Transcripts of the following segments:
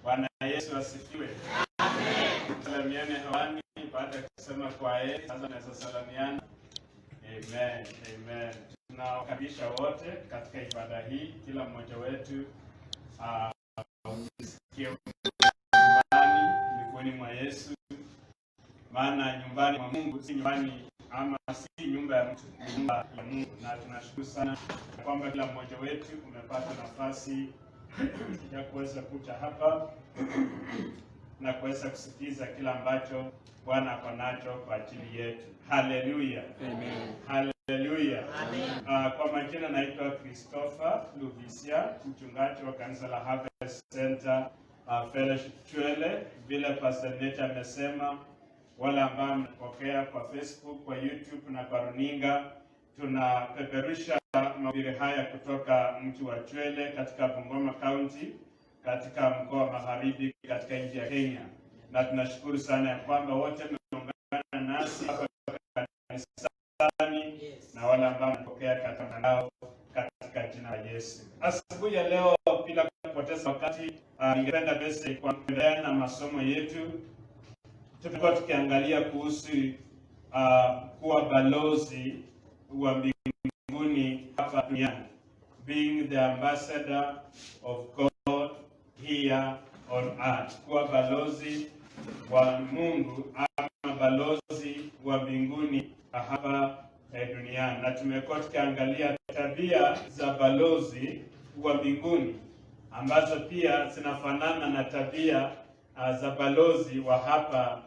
Bwana Yesu asifiwe. Amen. Salamiane hewani baada ya kusema kwa heri, sasa naweza salamiana. Amen. Amen. Tunawakaribisha wote katika ibada hii, kila mmoja wetu usikie nyumbani miguuni mwa Yesu. Maana nyumbani mwa Mungu si nyumbani ama si nyumba ya mtu, ni nyumba ya Mungu. Na tunashukuru sana kwamba kila mmoja wetu umepata nafasi ya kuweza kuja hapa na kuweza kusikiza kila ambacho Bwana ako nacho kwa ajili yetu. Haleluya. Amen. Haleluya. Amen. Kwa majina naitwa Christopher Luvisia, mchungaji wa kanisa la Harvest Center Fellowship Chwele. Vile Pastor Neta amesema, wale ambao mnapokea kwa Facebook, kwa YouTube na kwa runinga, tunapeperusha mahubiri haya kutoka mji wa Chwele katika Bungoma County, katika mkoa wa Magharibi, katika nchi ya Kenya. Na tunashukuru sana ya kwamba wote mmeungana nasi hapa kanisani, na wale ambao wanapokea katika mtandao, katika jina la Yesu. Asubuhi ya leo, bila kupoteza wakati, ningependa basi kuendelea na masomo yetu. Tulikuwa tukiangalia kuhusu kuwa balozi wa mbinguni hapa duniani, being the ambassador of God here on earth. Kuwa balozi wa Mungu ama balozi wa mbinguni hapa duniani. Na tumekuwa tukiangalia tabia za balozi wa mbinguni ambazo pia zinafanana na tabia za balozi wa hapa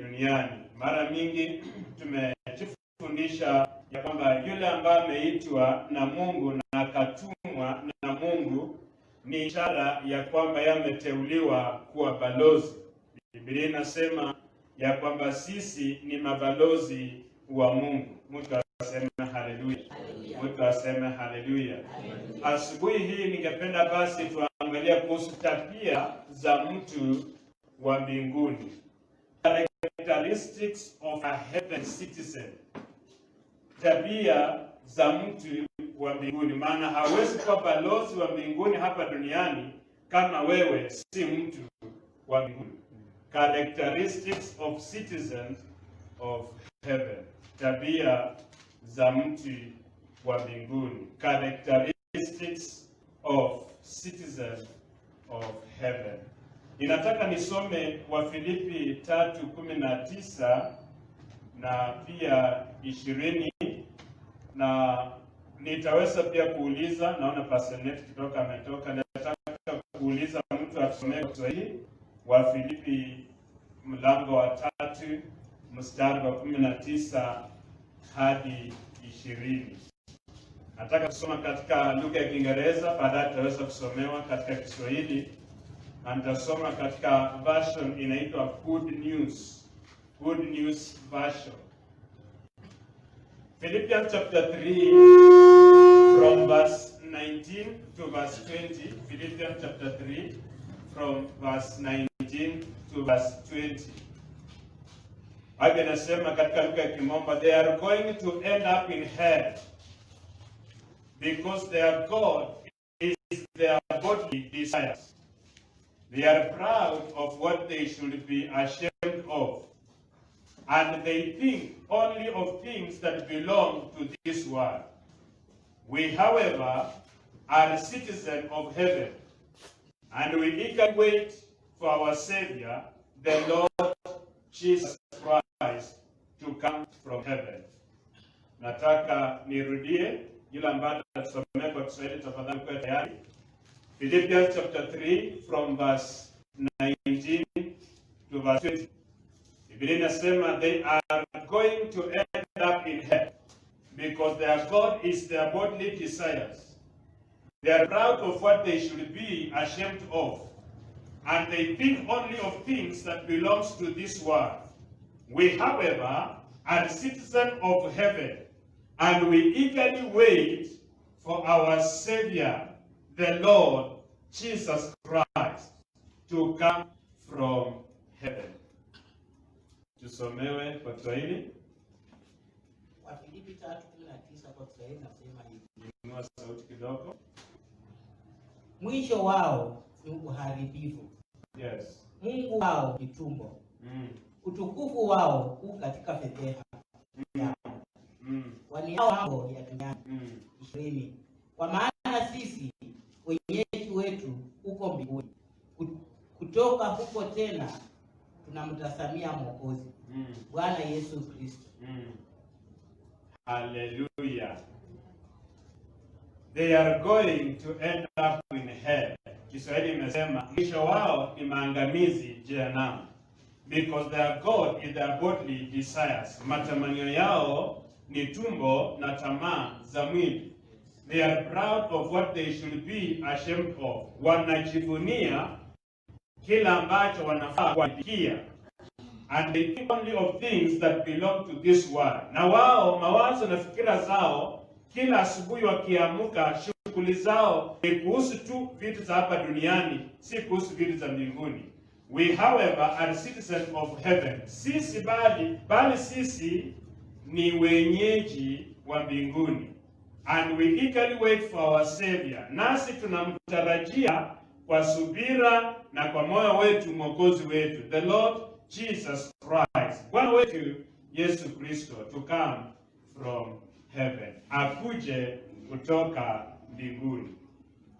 duniani. Mara mingi tumejifundisha ya kwamba yule ambaye ameitwa na Mungu na akatumwa na Mungu ni ishara ya kwamba yameteuliwa kuwa balozi. Biblia inasema ya kwamba sisi ni mabalozi wa Mungu. Mtu aseme haleluya. Mtu aseme haleluya. Asubuhi hii ningependa basi tuangalia kuhusu tabia za mtu wa mbinguni. Characteristics of a heaven citizen. Tabia za mtu wa mbinguni. Maana hawezi kuwa balozi wa mbinguni hapa duniani kama wewe si mtu wa mbinguni. Characteristics of citizens of heaven. Tabia za mtu wa mbinguni. Characteristics of citizens of heaven. Ninataka nisome Wafilipi 3:19 na pia 20, na nitaweza pia kuuliza, naona Pastor Net kutoka ametoka, nataka kuuliza mtu asome Kiswahili. Wafilipi mlango wa 3 mstari wa 19 hadi 20. Nataka kusoma katika lugha ya Kiingereza, baadaye tutaweza kusomewa katika Kiswahili. Na nitasoma katika version inaitwa Good News. Good News version. Philippians chapter 3 from verse 19 to verse 20. Philippians chapter 3 from verse 19 to verse 20. Biblia inasema katika lugha ya Kimombo, they are going to end up in hell because their God is their bodily desires. They are proud of what they should be ashamed of, and they think only of things that belong to this world. We, however, are citizens of heaven, and we eagerly wait for our Savior, the Lord Jesus Christ, to come from heaven. Nataka nirudie yule ambaye atasomea kwa Kiswahili, tafadhali kwa tayari. Philippians chapter 3 from verse 19 to verse 20. Biblia inasema they are going to end up in hell because their God is their bodily desires. They are proud of what they should be ashamed of, and they think only of things that belongs to this world. We, however, are citizens of heaven, and we eagerly wait for our Savior, the Lord Jesus Christ, to come from heaven. Tusomewe kwa Kiswahili. Wafilipi 3:19 kwa Kiswahili nasema hivi. Inua sauti kidogo. Mwisho wao ni uharibifu, Yes. Mungu wao ni tumbo. Utukufu wao u katika fedheha. Waniao mambo ya duniani. 20. Kwa maana sisi wenyeji wetu uko mbinguni. Kutoka huko tena tunamtazamia Mwokozi, Bwana Yesu Kristo. Hallelujah. They are going to end up in hell. Kiswahili imesema mwisho wao ni maangamizi, jehanamu. Because their God is their bodily desires. Matamanio yao ni tumbo na tamaa za mwili. They are proud of what they should be ashamed of. Wanajivunia kila ambacho wanafaa kufikia. And they think only of things that belong to this world. Na wao mawazo na fikira zao kila asubuhi wakiamka, shughuli zao ni kuhusu tu vitu za hapa duniani, si kuhusu vitu za mbinguni. We however are citizens of heaven. Sisi bali sisi ni wenyeji wa mbinguni. And we eagerly wait for our Savior. Nasi tunamtarajia kwa subira na kwa moyo wetu Mwokozi wetu, the Lord Jesus Christ, Bwana wetu Yesu Kristo, to come from heaven. Akuje kutoka mbinguni.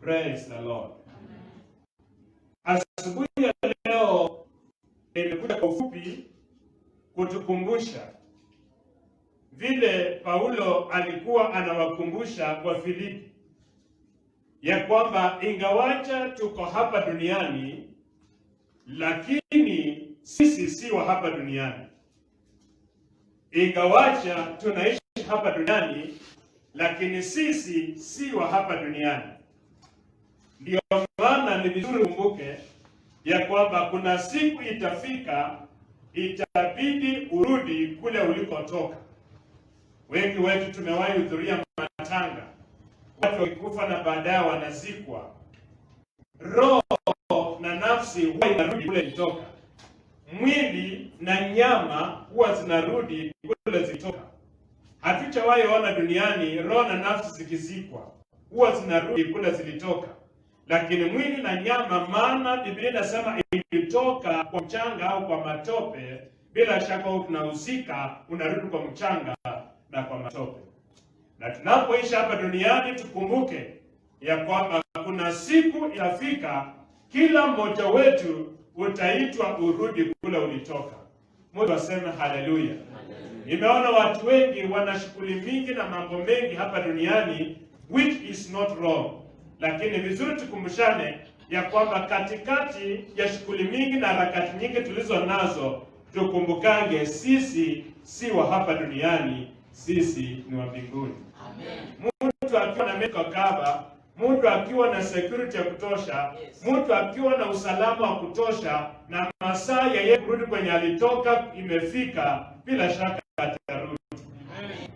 Praise the Lord. Asubuhi ya leo nimekuja kwa ufupi kutukumbusha vile Paulo alikuwa anawakumbusha kwa Filipi ya kwamba ingawacha tuko hapa duniani, lakini sisi si wa hapa duniani. Ingawacha tunaishi hapa duniani, lakini sisi si wa hapa duniani. Ndio maana ni vizuri kumbuke ya kwamba kuna siku itafika, itabidi urudi kule ulikotoka. Wengi wetu tumewahi hudhuria matanga, watu wakikufa na baadaye wanazikwa. Roho na nafsi huwa inarudi kule ilitoka. Mwili na nyama huwa zinarudi kule zilitoka. Hatujawahi ona duniani roho na nafsi zikizikwa, huwa zinarudi kule zilitoka. Lakini mwili na nyama, maana Biblia inasema ilitoka kwa mchanga au kwa matope, bila shaka tunahusika, unarudi kwa mchanga na kwa matope. Na tunapoishi hapa duniani tukumbuke ya kwamba kuna siku itafika, kila mmoja wetu utaitwa urudi kule ulitoka. Mungu aseme haleluya. Nimeona watu wengi wana shughuli mingi na mambo mengi hapa duniani, which is not wrong. Lakini vizuri tukumbushane ya kwamba katikati ya shughuli mingi na harakati nyingi tulizo nazo, tukumbukange sisi si wa hapa duniani, sisi ni wa mbinguni. Amen. Mtu akiwa na medical cover, mtu akiwa na security ya kutosha, mtu akiwa na usalama wa kutosha, na masaa ya yeye kurudi kwenye alitoka imefika, bila shaka atarudi.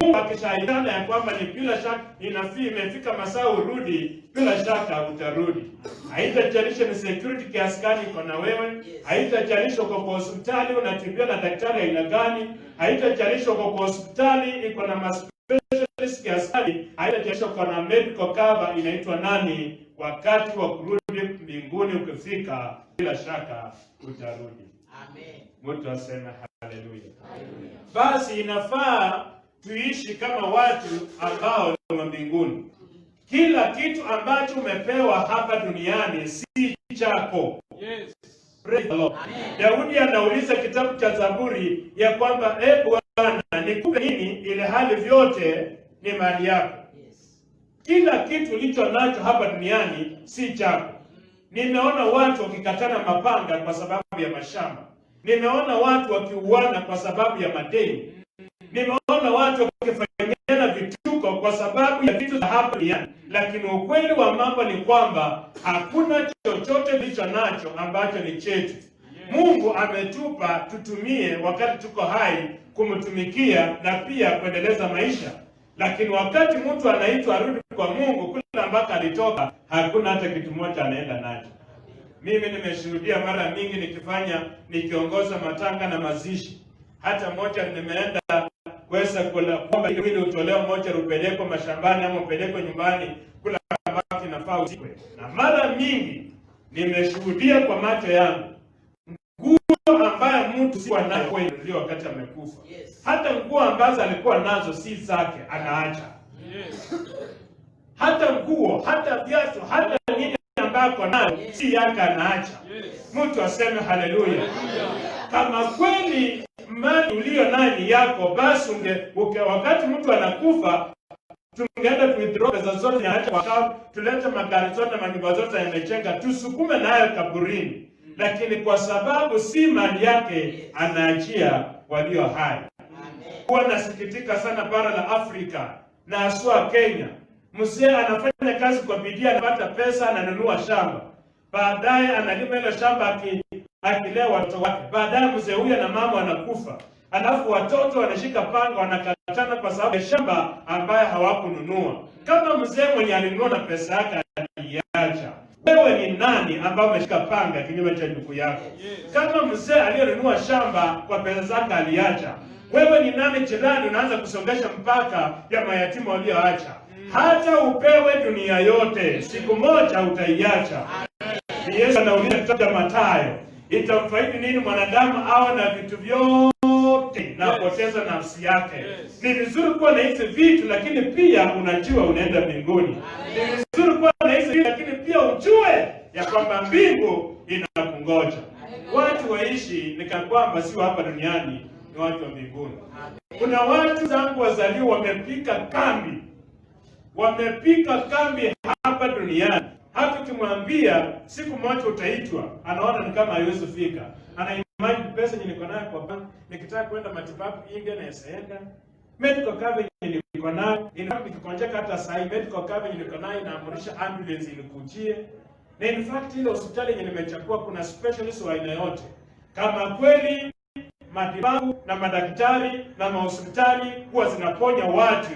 Mungu akishahidana ya kwamba ni bila shaka imefika masaa urudi, bila shaka utarudi. Haitajalisha ni security kiasi gani iko na wewe, haitajalisha uko kwa hospitali unatibia na daktari aina gani, haitajalisha uko kwa hospitali iko na specialist kiasi gani, haitajalisha uko na medical cover inaitwa nani. Wakati wa kurudi mbinguni ukifika, bila shaka utarudi. Amen. Mtu aseme haleluya. Basi inafaa tuishi kama watu ambao ni wa mbinguni. Kila kitu ambacho umepewa hapa duniani si chako. Yes. Praise the Lord. Daudi anauliza kitabu cha Zaburi ya kwamba Bwana, nikupe nini ile hali vyote ni mali yako? Yes. Kila kitu ulicho nacho hapa duniani si chako. Nimeona watu wakikatana mapanga kwa sababu ya mashamba. Nimeona watu wakiuana kwa sababu ya madeni. Nimeona watu wakifanyana vituko kwa sababu ya vitu za hapa duniani. Lakini ukweli wa mambo ni kwamba hakuna chochote kilicho nacho ambacho ni chetu. Mungu ametupa tutumie wakati tuko hai kumtumikia na pia kuendeleza maisha. Lakini wakati mtu anaitwa arudi kwa Mungu kule ambako alitoka, hakuna hata kitu moja anaenda nacho. Mimi nimeshuhudia mara mingi nikiongoza matanga na mazishi. Hata moja nimeenda kuweza kwamba ili utolewa moja upelekwe mashambani ama upelekwe nyumbani kula ambako inafaa usikwe. Na mara mingi nimeshuhudia kwa macho yangu nguo ambayo mtu si nayo ndio wakati amekufa. Hata nguo ambazo alikuwa nazo si zake anaacha. Hata nguo, hata viatu, hata nini ambayo nayo si yake anaacha. Mtu aseme haleluya. Kama kweli mali ulio nayo ni yako, basi wakati mtu anakufa tungeenda withdraw pesa zote yaacha wakao, tulete magari zote na manyumba zote yamechenga, tusukume nayo kaburini. Lakini kwa sababu si mali yake, anaachia walio hai. Huwa nasikitika sana bara la Afrika na haswa Kenya. Mzee anafanya kazi kwa bidii, anapata pesa, ananunua shamba. Baadaye analima ile shamba akilea watoto wake. Baadaye mzee huyo na mama anakufa. Alafu watoto wanashika panga wanakatana kwa sababu ya shamba ambaye hawakununua. Kama mzee mwenye alinunua na pesa yake aliacha, wewe ni nani ambao umeshika panga kinyume cha ndugu yako? Kama mzee aliyonunua shamba kwa pesa zake aliacha, wewe ni nani jirani unaanza kusongesha mpaka ya mayatima walioacha? Hata upewe dunia yote, siku moja utaiacha. Yesu anauliza kitabu cha Mathayo, itamfaidi nini mwanadamu awe na vitu vyote na kupoteza nafsi yake? Ni vizuri kuwa na hizi vitu, lakini pia unajua unaenda mbinguni. Ni vizuri kuwa na hizi vitu, lakini pia ujue ya kwamba mbingu inakungoja. Watu waishi ni kama kwamba sio hapa duniani, ni watu wa mbinguni. Kuna watu tangu wazaliwa wamepika kambi hapa duniani. Hata ukimwambia siku moja utaitwa, anaona ni kama haiwezi fika. Anaimagine pesa yenye niko nayo kwa bank, nikitaka kwenda matibabu India na yasaenda. Medical coverage yenye niko nayo, nikikonjeka hata saa hii medical coverage yenye niko nayo inaamrisha ambulance inikujie. Na in fact ile hospitali yenye nimechukua kuna specialist wa aina yote. Kama kweli matibabu na madaktari na mahospitali huwa zinaponya watu,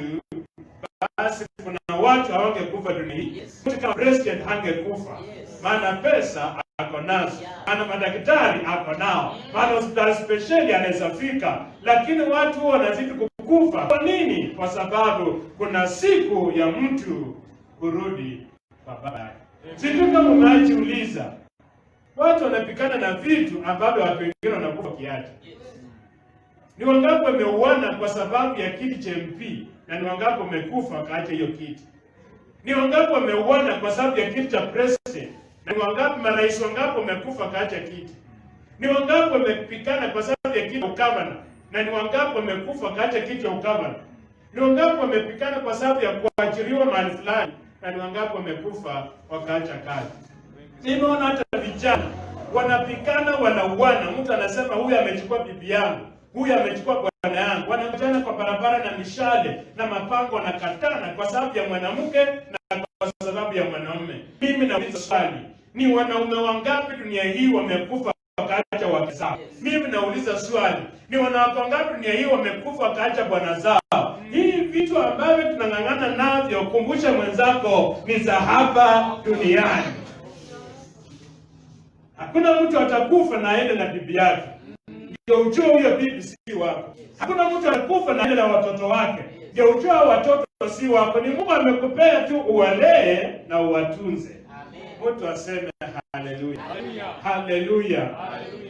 basi kuna watu hawangekufa dunia hii. Mtu kama president hangekufa. Maana pesa ako nazo. Maana madaktari ako nao. Maana hospitali speciali anaweza fika. Lakini watu wanazidi kukufa. Kwa nini? Kwa sababu kuna siku ya mtu kurudi kwa baba yake. Sijui kama unajiuliza, watu wanapikana na vitu ambavyo watu wengine wanakufa kiacha. Ni wangapi wameuana kwa sababu ya kiti cha MP na ni wangapi wamekufa kaacha hiyo kiti? Ni wangapi wameuana kwa sababu ya kiti cha president na ni wangapi marais wangapi wamekufa kaacha kiti? Ni wangapi wamepikana kwa sababu ya kiti cha ukavana na ni wangapi wamekufa kaacha kiti cha ukavana? Ni wangapi wamepikana kwa sababu ya kuajiriwa mahali fulani na ni wangapi wamekufa wakaacha kazi? Nimeona hata vijana wanapikana, wanauana. Mtu anasema huyu amechukua bibi yangu, huyu amechukua bwana yangu. Wanakutana kwa barabara na mishale na mapango, wanakatana kwa sababu ya mwanamke na kwa sababu ya mwanaume. Mimi nauliza swali, ni wanaume wangapi dunia hii wamekufa wakaacha wake zao? Mimi nauliza swali, ni wanawake wangapi dunia hii wamekufa wakaacha bwana zao? Hii vitu ambavyo tunang'ang'ana navyo, kumbusha mwenzako, ni za hapa duniani. Hakuna mtu atakufa na aende na bibi yake. Ndio ujue huyo bibi si wako. Hakuna mtu atakufa na aende na watoto wake. Ndio ujue watoto si wako. Ni Mungu amekupea tu uwalee na uwatunze. Mtu aseme haleluya. Haleluya.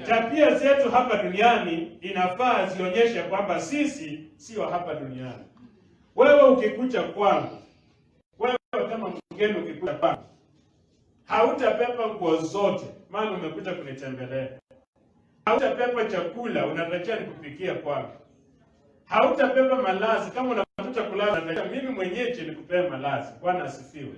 Tabia zetu hapa duniani inafaa zionyeshe kwamba sisi sio hapa duniani. Wewe ukikuja kwangu, wewe kama mgeni ukikuja kwangu, hautapepa nguo zote maana umekuja kunitembelea. Hautapepa chakula unatarajia nikupikia kwangu. Hautapepa malazi kama unatafuta kulala unatarajia mimi mwenyewe nikupee malazi. Bwana asifiwe.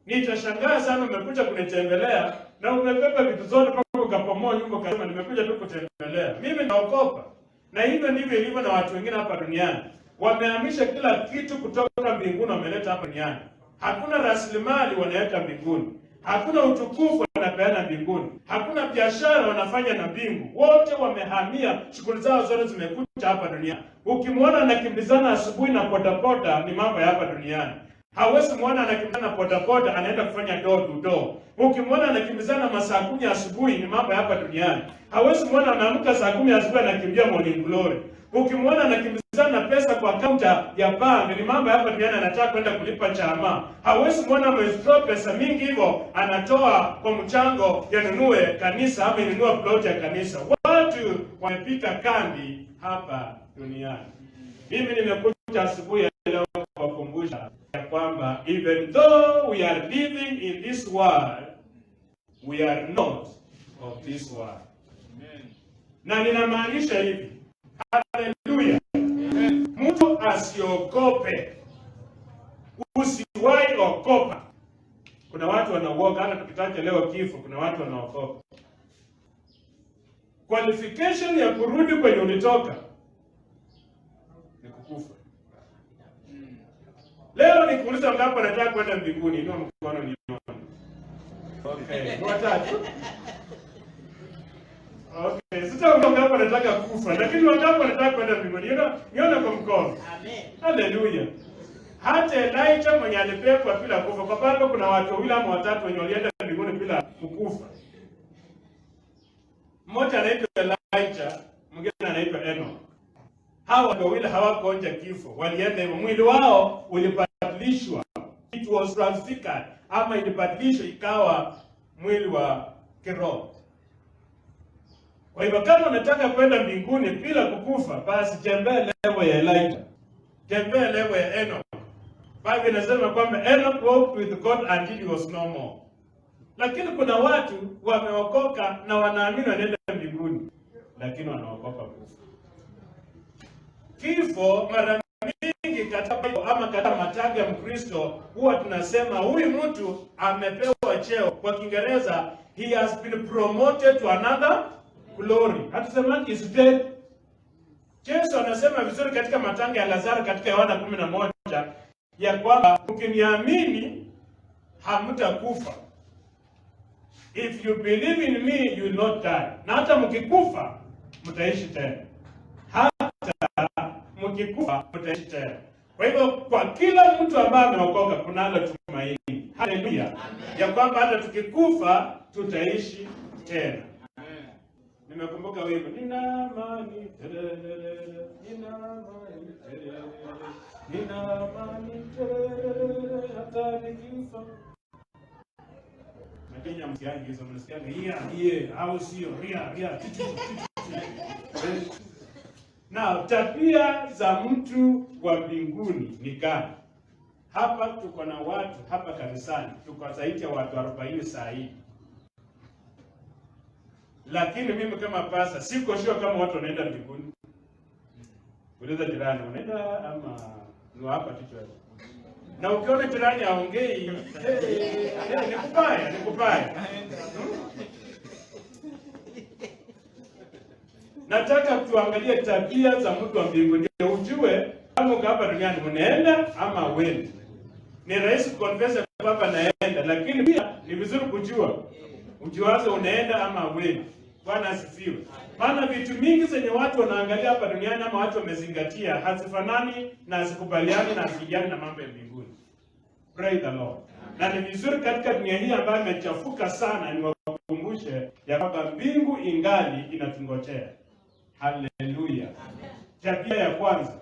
Nitashangaa sana umekuja kunitembelea na umepepa vitu zote mpaka ukapomoa nyumba ukasema nimekuja tu kutembelea. Mimi naogopa. Na hivyo ndivyo ilivyo na watu wengine hapa duniani. Wamehamisha kila kitu kutoka mbinguni wameleta hapa duniani. Hakuna rasilimali wanaweka mbinguni. Hakuna utukufu wanapeana mbinguni. Hakuna biashara wanafanya na mbingu. Wote wamehamia, shughuli zao zote zimekuja hapa duniani. Ukimwona anakimbizana asubuhi na potapota ni mambo ya hapa duniani. Hawezi muona anakimbizana potapota anaenda kufanya door to door. Ukimwona anakimbizana masaa 10 asubuhi ni mambo ya hapa duniani. Hawezi muona anaamka saa 10 asubuhi anakimbia morning glory. Ukimwona anakimbizana na pesa kwa kaunta ya bank, ni mambo hapa duniani, anataka kwenda kulipa chama. Hawezi muona ametoa pesa mingi hivyo anatoa kwa mchango yanunue kanisa ama inunue plot ya kanisa. Watu wamepika kambi hapa duniani. Mimi nimekuja asubuhi ya leo kuwakumbusha ya kwamba even though we are living in this world, we are not of this world. Amen. Na ninamaanisha hivi. Haleluya. Amen. Mtu asiogope. Usiwahi ogopa. Kuna watu wanaogopa, hata tukitaja leo kifo, kuna watu wanaogopa. Qualification ya kurudi kwenye ulitoka ni kukufa. Leo nikuuliza ngapi nataka kwenda mbinguni? Inua mkono nione. Okay, watatu. Okay, sasa ngapi nataka kufa, lakini wangapi wanataka kwenda mbinguni? Niona kwa mkono. Amen. Haleluya. Hata Elijah mwenye alipekwa bila kufa, kwa sababu kuna watu wawili ama watatu wenye walienda mbinguni bila kukufa. Mmoja anaitwa Elijah, mwingine anaitwa Enoch. Hawa wawili hawakuonja kifo, walienda hivyo, mwili wao ulibadilishwa, it was transfigured, ama ilibadilishwa ikawa mwili wa kiroho. Kwa hivyo kama unataka kwenda mbinguni bila kukufa, basi tembea level ya Elijah, tembea level ya Enoch. Biblia inasema kwamba Enoch walked with God until he was no more. Lakini kuna watu wameokoka na wanaamini wanaenda mbinguni, lakini wanaokoka kufa. Kifo mara nyingi katika matanga ya Mkristo huwa tunasema huyu mtu amepewa cheo. Kwa Kiingereza, he has been promoted to another glory. Hatusema is dead. Yesu anasema vizuri katika matanga ya Lazaro katika Yohana 11 ya kwamba ukiniamini hamtakufa. If you believe in me, you will not die. Na hata mkikufa mtaishi tena. Hata mkikufa mtaishi tena. Kwa hivyo kwa kila mtu ambaye ameokoka kunalo tumaini. Haleluya. Ya kwamba hata tukikufa tutaishi tena. Amen. Nimekumbuka wimbo nina amani tererere, nina amani tererere, nina amani tererere, hata nikifa. Kenya msiangi hizo mnasikianga hiye au sio ria. Na tabia za mtu wa mbinguni ni gani? Hapa tuko na watu hapa kanisani, tuko zaidi ya watu 40 saa hii. Lakini mimi kama pasa siko sure kama watu wanaenda mbinguni. Uliza jirani, unaenda ama ni hapa tu? Na ukiona jirani aongei, ni kubaya. Nataka tuangalie tabia za mtu wa mbinguni. Ujue kama uko hapa duniani unaenda ama uendi. Ni rahisi kuconfess kwamba naenda, lakini pia ni vizuri kujua. Ujiwaze unaenda ama uendi. Bwana asifiwe. Maana vitu mingi zenye watu wanaangalia hapa duniani ama watu wamezingatia hazifanani na hazikubaliani na hazijiani na mambo ya mbinguni. Praise the Lord. Na ni vizuri katika dunia hii ambayo imechafuka sana niwakumbushe ya kwamba mbingu ingali inatungojea. Hallelujah. Tabia ya kwanza.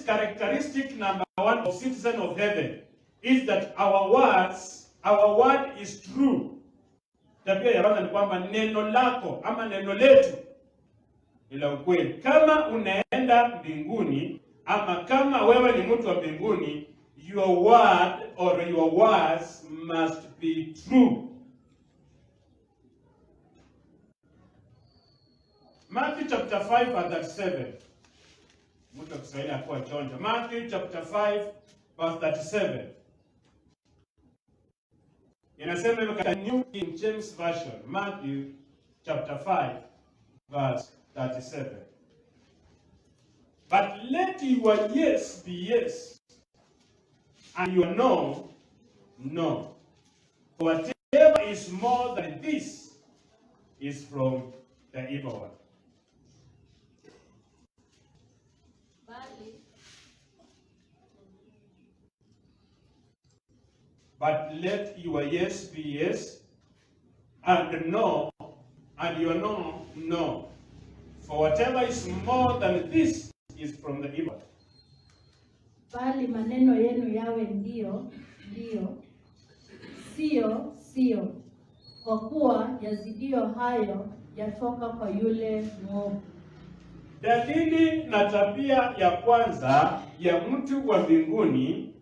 Characteristic number 1 of citizen of heaven is that our word is true. Tabia ya kwanza ni kwamba neno lako ama neno letu ni la ukweli. Kama unaenda mbinguni ama kama wewe ni mtu wa mbinguni, your word or your words must be true. Matthew chapter 5 verse 37. Mtu wa Kiswahili akuwa chonjo. Matthew chapter 5 verse 37. Inasema hivyo katika New King James Version. Matthew chapter 5 verse 37. But let your yes be yes, and your no, no. For whatever is more than this is from the evil one. But let your yes be yes, and no, and your no, no. For whatever is more than this is from the evil. Bali maneno yenu yawe ndio, ndio, sio, sio, kwa kuwa yazidio hayo yatoka kwa yule mwovu. Dalili na tabia ya kwanza ya mtu wa mbinguni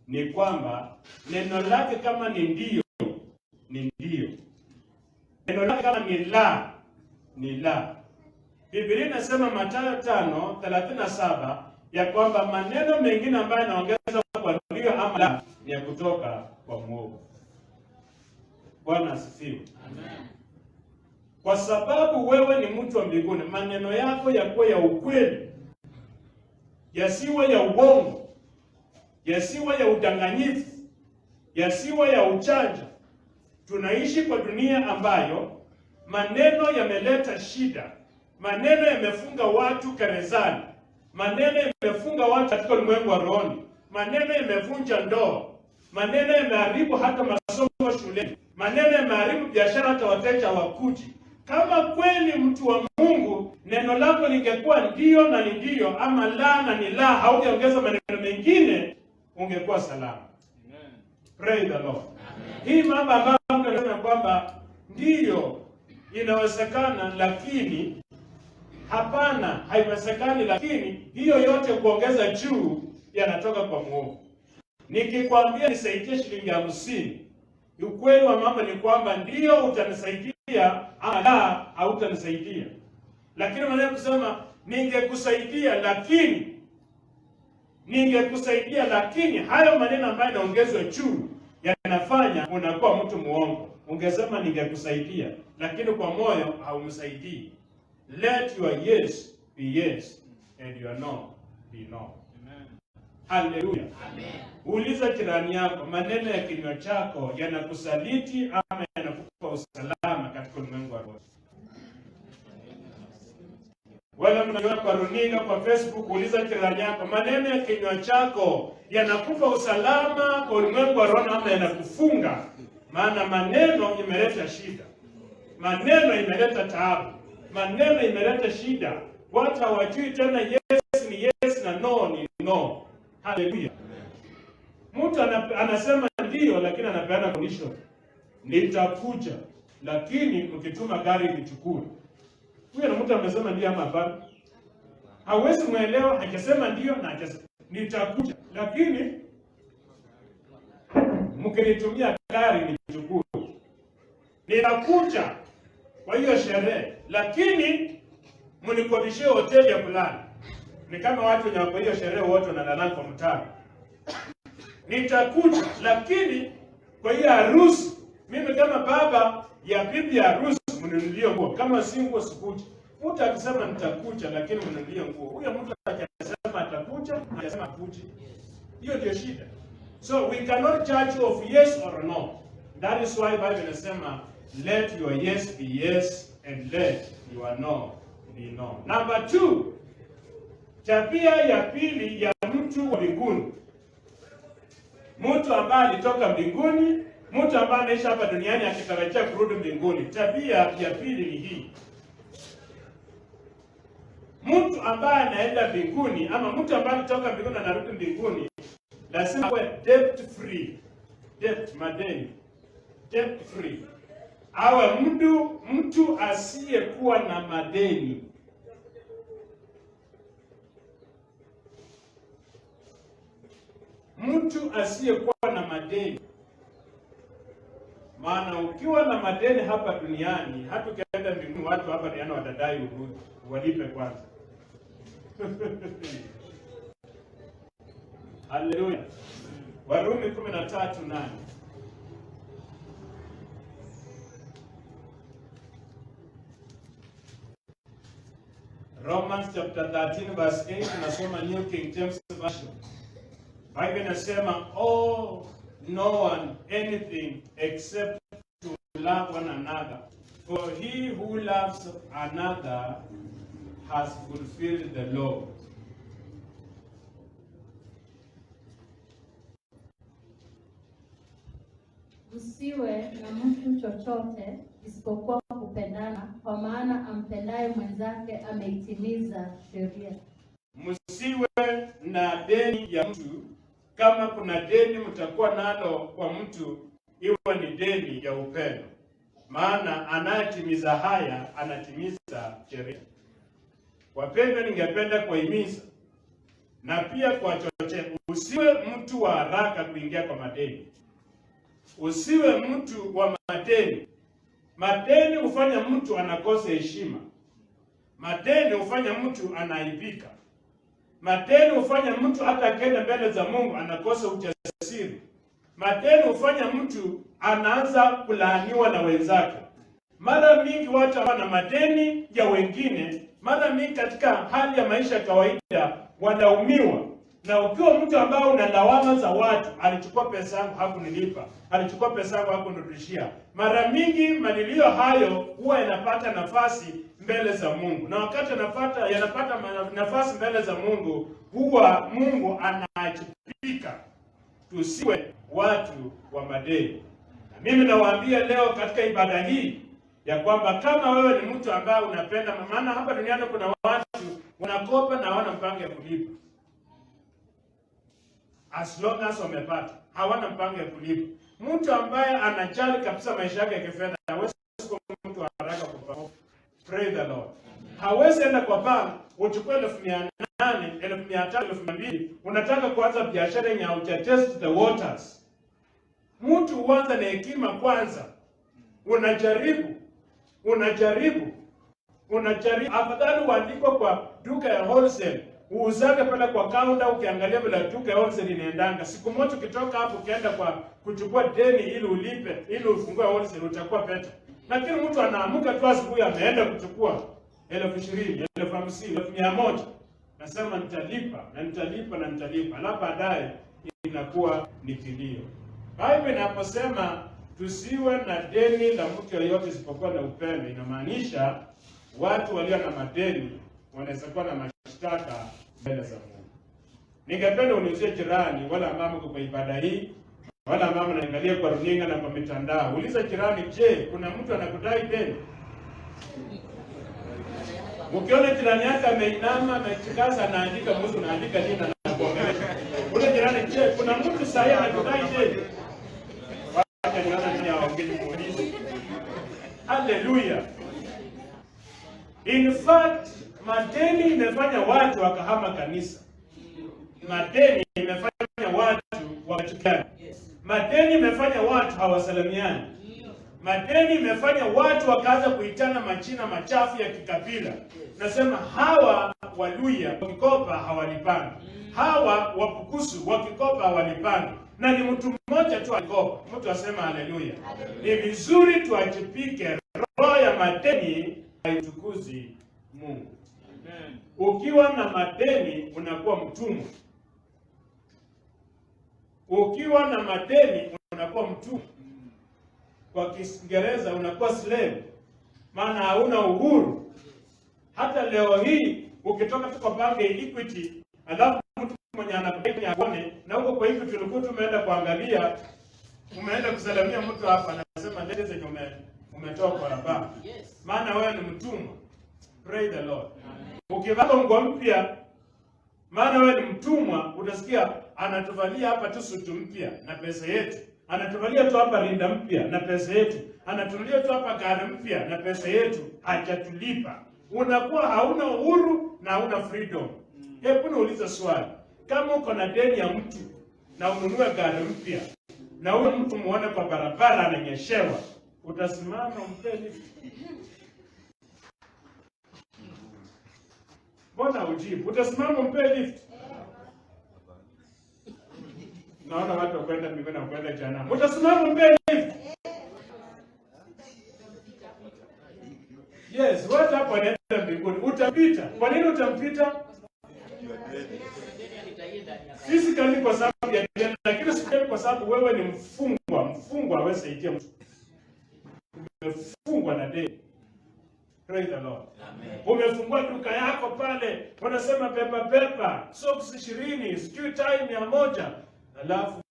ni kwamba neno lake kama ni ndio, ni ndio. Neno lake kama ni la, ni la. Biblia inasema Mathayo 5:37 ya kwamba maneno mengine ambayo yanaongeza kwa ndio ama la ni ya kutoka kwa mwovu. Bwana asifiwe. Amen. Kwa sababu wewe ni mtu wa mbinguni, maneno yako yakuwe ya ukweli, yasiwe ya uongo, yasiwe ya udanganyifu, yasiwe ya uchanja. Tunaishi kwa dunia ambayo maneno yameleta shida, maneno yamefunga watu gerezani, maneno yamefunga watu katika ulimwengu wa rohoni, maneno yamevunja ndoa, maneno yameharibu hata masomo shuleni, maneno yameharibu biashara, hata wateja hawakuji. Kama kweli mtu wa Mungu, neno lako lingekuwa ndio na ni ndio, ama la na ni la, haujaongeza maneno mengine, ungekuwa salama. Amen. Praise the Lord. Amen. Hii mambo ambayo tunasema kwamba ndio inawezekana, lakini hapana, haiwezekani, lakini hiyo yote kuongeza juu yanatoka kwa mwovu. Nikikwambia nisaidie shilingi 50, ukweli wa mambo ni kwamba ndio utanisaidia ama la hautanisaidia. Lakini unaweza kusema ningekusaidia lakini hayo maneno ambayo yanaongezwa juu yanafanya unakuwa mtu muongo. Ungesema ningekusaidia, lakini kwa moyo haumsaidii. Let your yes be yes and your no be no. Amen. Hallelujah. Amen. Uliza jirani yako, maneno ya kinywa chako yanakusaliti ama yanakupa usalama katika ulimwengu wa roho? Wala mnaona kwa runinga, kwa Facebook, uliza jirani yako, maneno ya kinywa chako yanakupa usalama kwa ulimwengu wa roho ama yanakufunga? Maana maneno imeleta shida, maneno imeleta taabu, maneno imeleta shida. Watu hawajui tena yes ni yes na no ni no. Hallelujah. Mtu anasema ndio lakini anapeana condition. Nitakuja lakini ukituma gari nichukue. Huyo na mtu amesema ndio ama hapana? Hawezi muelewa, akisema ndio na akisema nitakuja lakini mkinitumia gari nichukue. Nitakuja kwa hiyo sherehe lakini mnikodishie hoteli ya kulala. Ni kama watu wenye kwa hiyo sherehe wote wanalala kwa mtaa. Nitakuja lakini kwa hiyo harusi mimi kama baba ya bibi ya harusi mninunulie nguo, kama si nguo sikuji. Mtu akisema nitakuja lakini mninunulie nguo, huyo mtu akisema atakuja akisema akuji, hiyo ndio shida. So we cannot judge of yes or no. That is why Bible inasema let your yes be yes and let your no be no. Number 2, tabia ya pili ya mtu wa mbinguni, mtu ambaye alitoka mbinguni, mtu ambaye anaishi hapa duniani akitarajia kurudi mbinguni. Tabia ya pili ni hii: mtu ambaye anaenda mbinguni ama mtu ambaye alitoka mbinguni anarudi mbinguni lazima awe debt free. Debt, madeni. Debt free. Awe mtu asiyekuwa na madeni. Mtu asiyekuwa na madeni. Maana ukiwa na madeni hapa duniani, hata ukienda mbinguni watu hapa duniani watadai urudi, walipe kwanza. Hallelujah. Warumi 13:8. Romans chapter 13 verse 8 tunasoma New King James Version. Bible inasema oh no one anything except to love one another, for he who loves another has fulfilled the law. Usiwe na mtu chochote isipokuwa kupendana, kwa maana ampendaye mwenzake ameitimiza sheria. Msiwe na deni ya mtu. Kama kuna deni mtakuwa nalo kwa mtu, iwe ni deni ya upendo, maana anayetimiza haya anatimiza sheria. Wapendwa, ningependa kuhimiza na pia kuwachochea, usiwe mtu wa haraka kuingia kwa madeni. Usiwe mtu wa madeni. Madeni hufanya mtu anakosa heshima. Madeni hufanya mtu anaibika. Madeni hufanya mtu hata akienda mbele za Mungu anakosa ujasiri. Madeni hufanya mtu anaanza kulaaniwa na wenzake. Mara mingi watu wana madeni ya wengine, mara mingi katika hali ya maisha ya kawaida wanaumiwa. Na ukiwa mtu ambao una lawama za watu, alichukua pesa yangu hakunilipa, alichukua pesa yangu hakunirudishia, mara mingi manilio hayo huwa yanapata nafasi mbele za Mungu. Na wakati yanapata nafasi mbele za Mungu, huwa Mungu anachipika. Tusiwe watu wa madeni. Na mimi nawaambia leo katika ibada hii ya kwamba kama wewe ni mtu ambaye unapenda, maana hapa duniani kuna watu wanakopa na hawana mpango ya kulipa. As long as wamepata, hawana mpango ya kulipa. Mtu ambaye anajali kabisa maisha yake ya kifedha hawezi kuwa mtu wa haraka kukopa. Praise the Lord. Hawezi enda kwa bank uchukue 800, 1500, 2000, unataka kuanza biashara yenye hujatest the waters. Mtu huanza na hekima kwanza. Unajaribu. Afadhali uandikwa kwa duka ya wholesale, uuzake pale kwa counter, ukiangalia bila duka ya wholesale inaendanga. Siku moja ukitoka hapo ukienda kwa kuchukua deni ili ulipe, ili ufungue wholesale, utakuwa peta. Lakini mtu anaamuka tu asubuhi ameenda kuchukua 20,000, 50,000, 100. Nasema nitalipa. Na baadaye inakuwa ni kilio. Biblia inaposema tusiwe na deni la mtu yoyote isipokuwa na upendo, inamaanisha watu walio na madeni wanaweza kuwa na mashtaka mbele za Mungu. Ningependa uniulize jirani, wala ambao mko kwa ibada hii, wala ambao mnaangalia kwa runinga na kwa mitandao, uliza jirani, je, kuna mtu anakudai deni? Ukiona jirani yako ameinama amechikaza anaandika mtu anaandika nini na anakuongelesha, ule jirani, je, kuna mtu sahi anakudai deni? Hallelujah. In fact, madeni imefanya watu wakahama kanisa. Madeni imefanya watu wakachukiana. Madeni imefanya watu hawasalimiani. Madeni imefanya watu wakaanza kuitana majina machafu ya kikabila. Nasema hawa Waluya wakikopa hawalipani. Hawa Wabukusu wakikopa hawalipani. Na ni mtu mmoja tu alikopa. Mtu asema haleluya. Ni vizuri tuajipike. Roho ya madeni haitukuzi Mungu. Amen. Ukiwa na madeni unakuwa mtumwa. Ukiwa na madeni unakuwa mtumwa. Kwa Kiingereza unakuwa slave. Maana hauna uhuru. Hata leo hii ukitoka tu kwa banki ya Equity, alafu mtu mwenye anakudai aone, na huko kwa Equity ulikuwa tumeenda kuangalia, umeenda kusalimia mtu hapa anasema lete zenye umetoa kwa banki. Maana wewe ni mtumwa. Praise the Lord. Ukivaa nguo mpya, maana wewe ni mtumwa, utasikia anatuvalia hapa tu suti mpya na pesa yetu. Anatuvalia tu hapa rinda mpya na pesa yetu. Anatuvalia tu hapa gari mpya na pesa yetu. Hajatulipa. Unakuwa hauna uhuru na hauna freedom. Hebu niulize swali. Kama uko na deni ya mtu na ununue gari mpya na huyo mtu muone kwa barabara ananyeshewa, utasimama umpe lift? Mbona ujibu? Utasimama umpe lift? Naona watu wakwenda mbinguni na kwenda jehanamu. Utasimama umpe lift? Yes, watu hapo wanaenda mbinguni. Utapita. Kwa nini utampita? Physically kwa sababu ya deni, lakini spiritually kwa sababu wewe ni mfungwa. Mfungwa hawezi saidia mtu. Umefungwa na deni. Praise the Lord. Amen. Umefungua duka yako pale, unasema pepa, socks 20, sijui tie 100. Alafu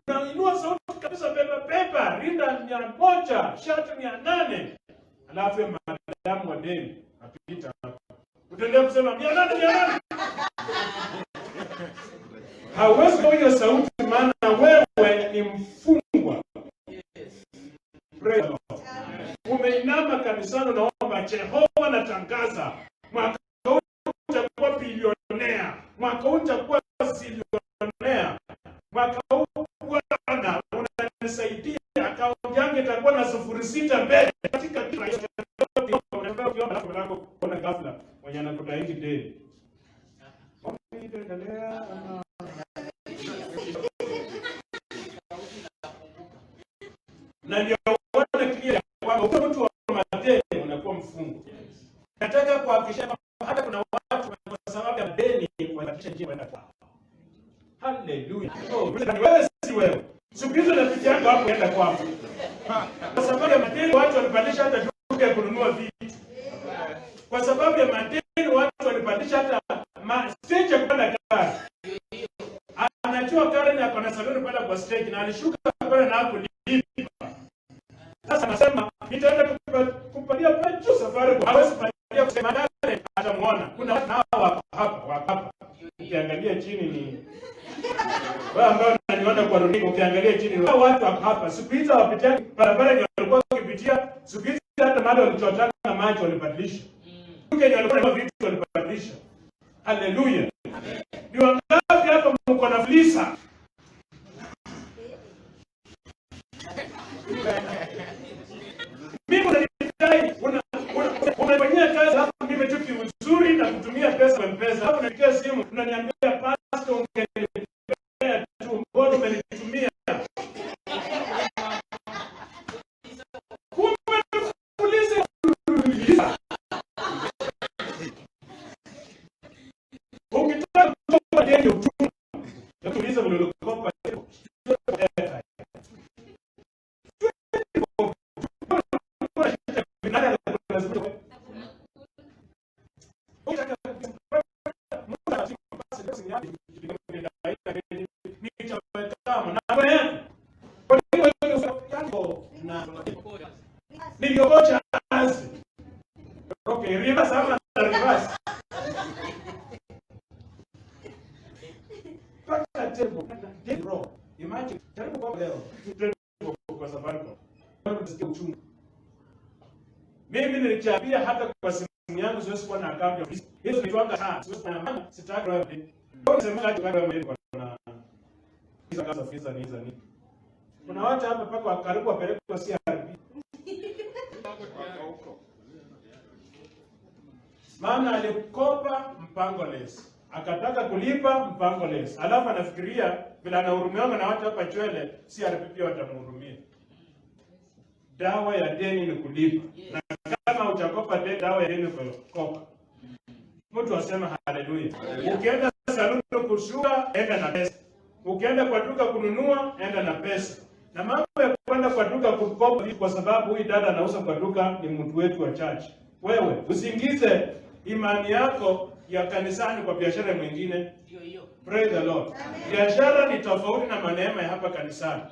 unainua sauti kabisa, pepa, rinda 100, shati 800. Alafu mwanadamu wa deni apita hapo. Utaendelea kusema 800. Hauwezi kupiga sauti, maana wewe ni mfungwa. Praise the Lord. Umeinama kanisani unaomba, Jehova natangaza mwaka huu utakuwa bilionea, mwaka huu utakuwa zilionea, mwaka huu Bwana unanisaidia, akaunti yangu itakuwa na 06 mbele katika kila yote. Kuna ghafla mwenye anakudai deni. Na ndio wana clear kwamba mtu wa madeni unakuwa mfungwa. Nataka kuhakikisha hata kuna watu kwa sababu ya deni kuhakikisha njia kwenda kwao. Hallelujah. Wewe si wewe. Siku hizo rafiki yako hapo enda kwao. Kwa sababu ya madeni watu walipandisha hata duka ya kununua vitu. Kwa sababu ya madeni watu walipandisha hata stage ya kupanda gari. Anajua Karen yako na saloni pale kwa stage na alishuka pale na hapo lipa. Sasa anasema nitaenda kupatia pecho safari kwa hawezi kupatia kusema dada atamuona. Kuna watu hapa hapa. Ukiangalia chini ni wewe ambao unaniona kwa runinga, ukiangalia chini ni watu hapa. Siku hizo wapitia barabara ndio walikuwa wakipitia. Siku hizo hata mahali walichotaka maji walibadilisha. Kenya walikuwa vitu walibadilisha. Haleluya. Amen. Ni wangapi hapa mko na flisa? Mimi unanidai unafanyia kazi hapo, mimi tu vizuri na kutumia pesa kwa M-Pesa. Hapo napigia simu unaniambia pastor ungenipea tu, mbona umenitumia? Ukitaka kutoka deni uchumi, natuliza mlolokopa hapo. Niliokocha kazi. Okay, reverse ama reverse. Pata table, bro. Imagine, jaribu kwa leo. Kwa sababu nasikia uchungu. Mimi nilichapia hata kwa simu yangu siwezi kuwa na account ya ofisi. Hizo ni tuanga sana. Siwezi kuwa na sitaki wewe. Wewe unasema hata kwa wewe kuna hizo kaza ofisi ni hizo ni. Kuna watu hapa paka karibu wapelekwa CRB. Maana alikopa mpango less. Akataka kulipa mpango less. Alafu anafikiria bila anahurumiwa na watu hapa Chwele, CRB pia watamhurumia. Dawa ya deni ni kulipa. Na kama utakopa deni, dawa ya deni ni kukopa. Mtu asema haleluya. Ukienda saluni kushuka, enda na pesa. Ukienda kwa duka kununua, enda na pesa. Na mambo ya kwenda kwa duka kukopa kwa sababu huyu dada anauza kwa duka ni mtu wetu wa church. Wewe usiingize imani yako ya kanisani kwa biashara mwingine. Ndio hiyo. Praise the Lord. Biashara ni tofauti na neema ya hapa kanisani.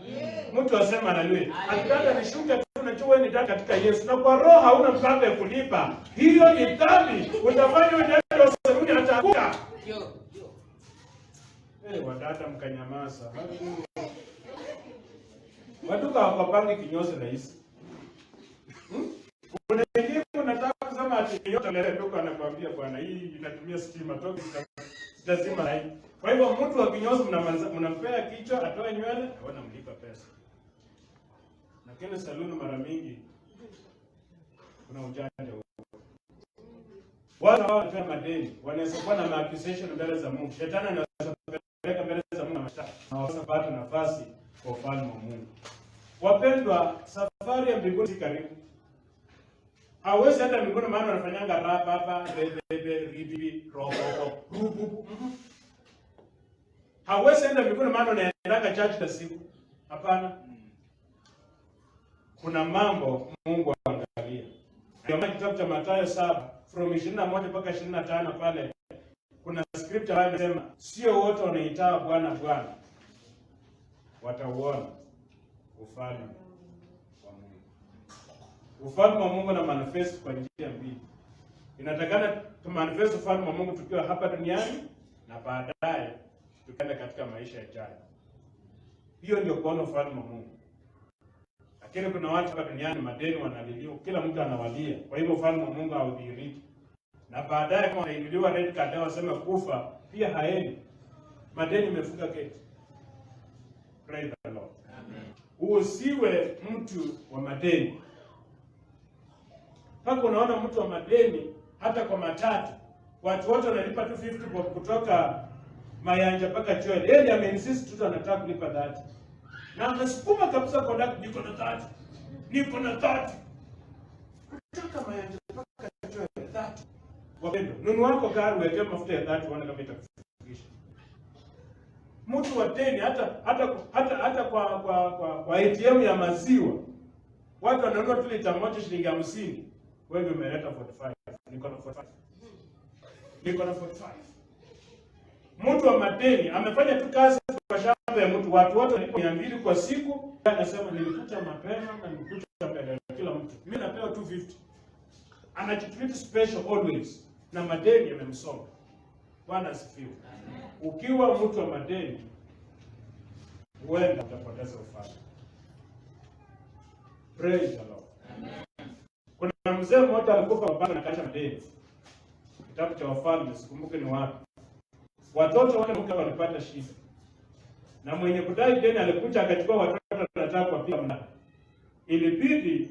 Mtu asema haleluya. Akitaka nishuke tu unajua wewe ni dada katika Yesu. Na kwa roho hauna mpango ya kulipa. Hiyo ni dhambi. Utafanya wewe wa sabuni atakuka. Ndio. Wadada mkanyamaza. Waduka hawapangi kinyozi rahisi. Kuna wengine unataka kusema ati kinyozi lele duka anakuambia bwana hii inatumia stima toki sitazima hai. Kwa hivyo mtu wa kinyozi mnampea kichwa atoe nywele na wanamlipa pesa. Lakini saluni mara mingi kuna ujanja huko. Watu hao wanatoa madeni, wanaweza kuwa na accusation mbele za Mungu. Shetani anaweza kupeleka mbele za Mungu na mashtaka. Na wasipata nafasi kwa ufalme wa Mungu. Wapendwa, safari ya mbinguni si karibu. Hawezi hata mbinguni maana wanafanyanga rapa ribi roho. Hawezi enda mbinguni maana unaendaga church na siku. Hapana. Kuna mambo Mungu anaangalia. Ndio maana kitabu cha Mathayo 7 from 21 mpaka 25 pale kuna scripture ambayo inasema sio wote wanaitwa Bwana Bwana watauona ufalme wa Mungu. Ufalme wa Mungu na manifest kwa njia mbili. Inatakana tu manifest ufalme wa Mungu tukiwa hapa duniani na baadaye tukaenda katika maisha yajayo. Hiyo ndio kuona ufalme wa Mungu. Lakini kuna watu hapa duniani madeni wanaliliwa, kila mtu anawalia. Kwa hivyo ufalme wa Mungu haudhihiriki. Na baadaye kama wanainuliwa red card wasema kufa, pia haendi. Madeni imefunga gate. Praise the Lord. Amen. Usiwe mtu wa madeni. Paka unaona mtu wa madeni hata kwa matatu. Watu wote wanalipa 250 kwa kutoka Mayanja mpaka Joel. Yeye ameinsist tu anataka kulipa 30. Na amesukuma kabisa conduct niko na 30. Niko na 30. Kutoka Mayanja mpaka Joel 30. Wapendo, nunu wako gari weke mafuta ya 30 uone kama itakufikisha. Mtu wa deni hata kwa ATM ya maziwa. Watu wananunua tu lita moja shilingi 50. Wewe umeleta 45. Niko na 45. Niko na 45. Mtu wa madeni amefanya tu kazi kwa shamba ya mtu, watu wote walipo 200 kwa siku, anasema nilikuja mapema na nilikuja mbele kila mtu. Mimi napewa 250. Anajitreat special always na madeni yamemsonga. Bwana asifiwe. Ukiwa mtu wa madeni huenda utapoteza ufalme. Praise the Lord. Amen. Kuna mzee mmoja alikufa baba na kacha madeni. Kitabu cha Wafalme sikumbuke ni wapi. Watoto wake walipata shida. Na mwenye kudai deni alikuja akachukua watoto anataka kuwapiga mnada. Ilibidi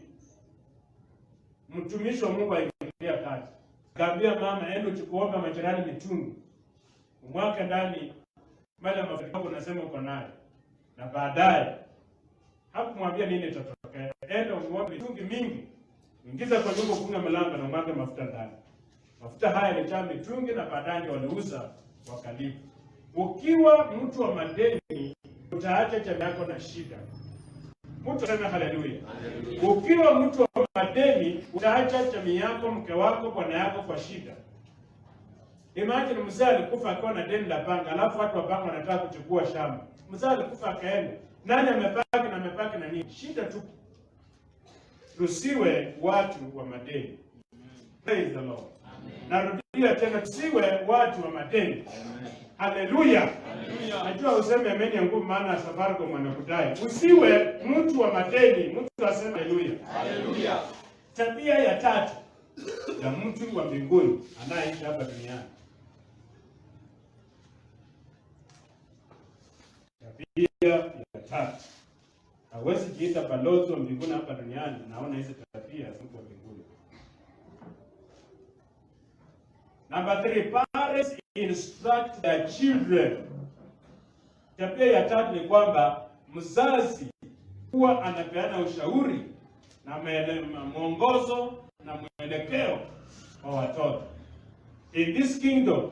mtumishi wa Mungu aingilia kati. Kaambia mama, ende uchukue majirani mitungi. Umwake ndani mali mafuta unasema uko nayo. Na baadaye hakumwambia nini itatokea. Ende umwake mitungi mingi. Ingiza kwa nyumba kufunga mlango na umwake mafuta ndani. Mafuta haya yalijaa mitungi na baadaye waliuza wakalipa. Ukiwa mtu wa madeni utaacha jamii yako na shida. Mtu sema haleluya. Ukiwa mtu wa madeni utaacha jamii yako, mke wako, bwana yako kwa shida. Imagine mzee alikufa akiwa na deni la banka, alafu watu wa banka wanataka kuchukua shamba. Mzee alikufa akaenda. Nani amepaki na nini? Shida tu. Tusiwe watu wa madeni. Praise the Lord. Narudia tena, tusiwe watu wa madeni. Haleluya. Najua useme ameni ya nguvu maana safari kwa mwanakudai. Usiwe mtu wa madeni, mtu aseme haleluya. Haleluya. Tabia ya tatu ya mtu wa mbinguni anayeishi hapa duniani. Tabia ya tatu. Hawezi jiita balozi wa mbinguni hapa duniani, naona hizo tabia za mtu wa mbinguni. Number 3, parents instruct their children. Tabia ya tatu ni kwamba mzazi huwa anapeana ushauri na mwongozo na mwelekeo kwa watoto. In this kingdom,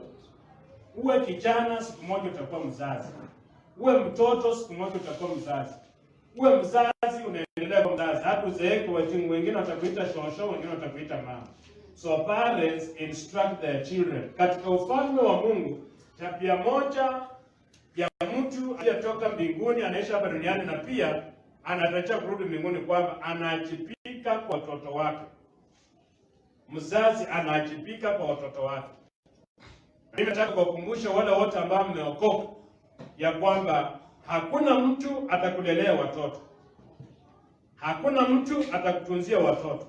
uwe kijana siku moja utakuwa mzazi. Uwe mtoto siku moja utakuwa mzazi. Uwe mzazi unaendelea kuwa mzazi. Hata uzeeke wengine watakuita shosho, wengine watakuita mama. So parents instruct their children. Katika ufalme wa Mungu, tabia moja ya mtu aliyetoka mbinguni anaishi hapa duniani na pia anatarajia kurudi mbinguni kwamba anaajibika kwa watoto wake. Mzazi anaajibika kwa watoto wake. Mimi nataka kuwakumbusha wale wote ambao mmeokoka ya kwamba hakuna mtu atakulelea watoto. Hakuna mtu atakutunzia watoto.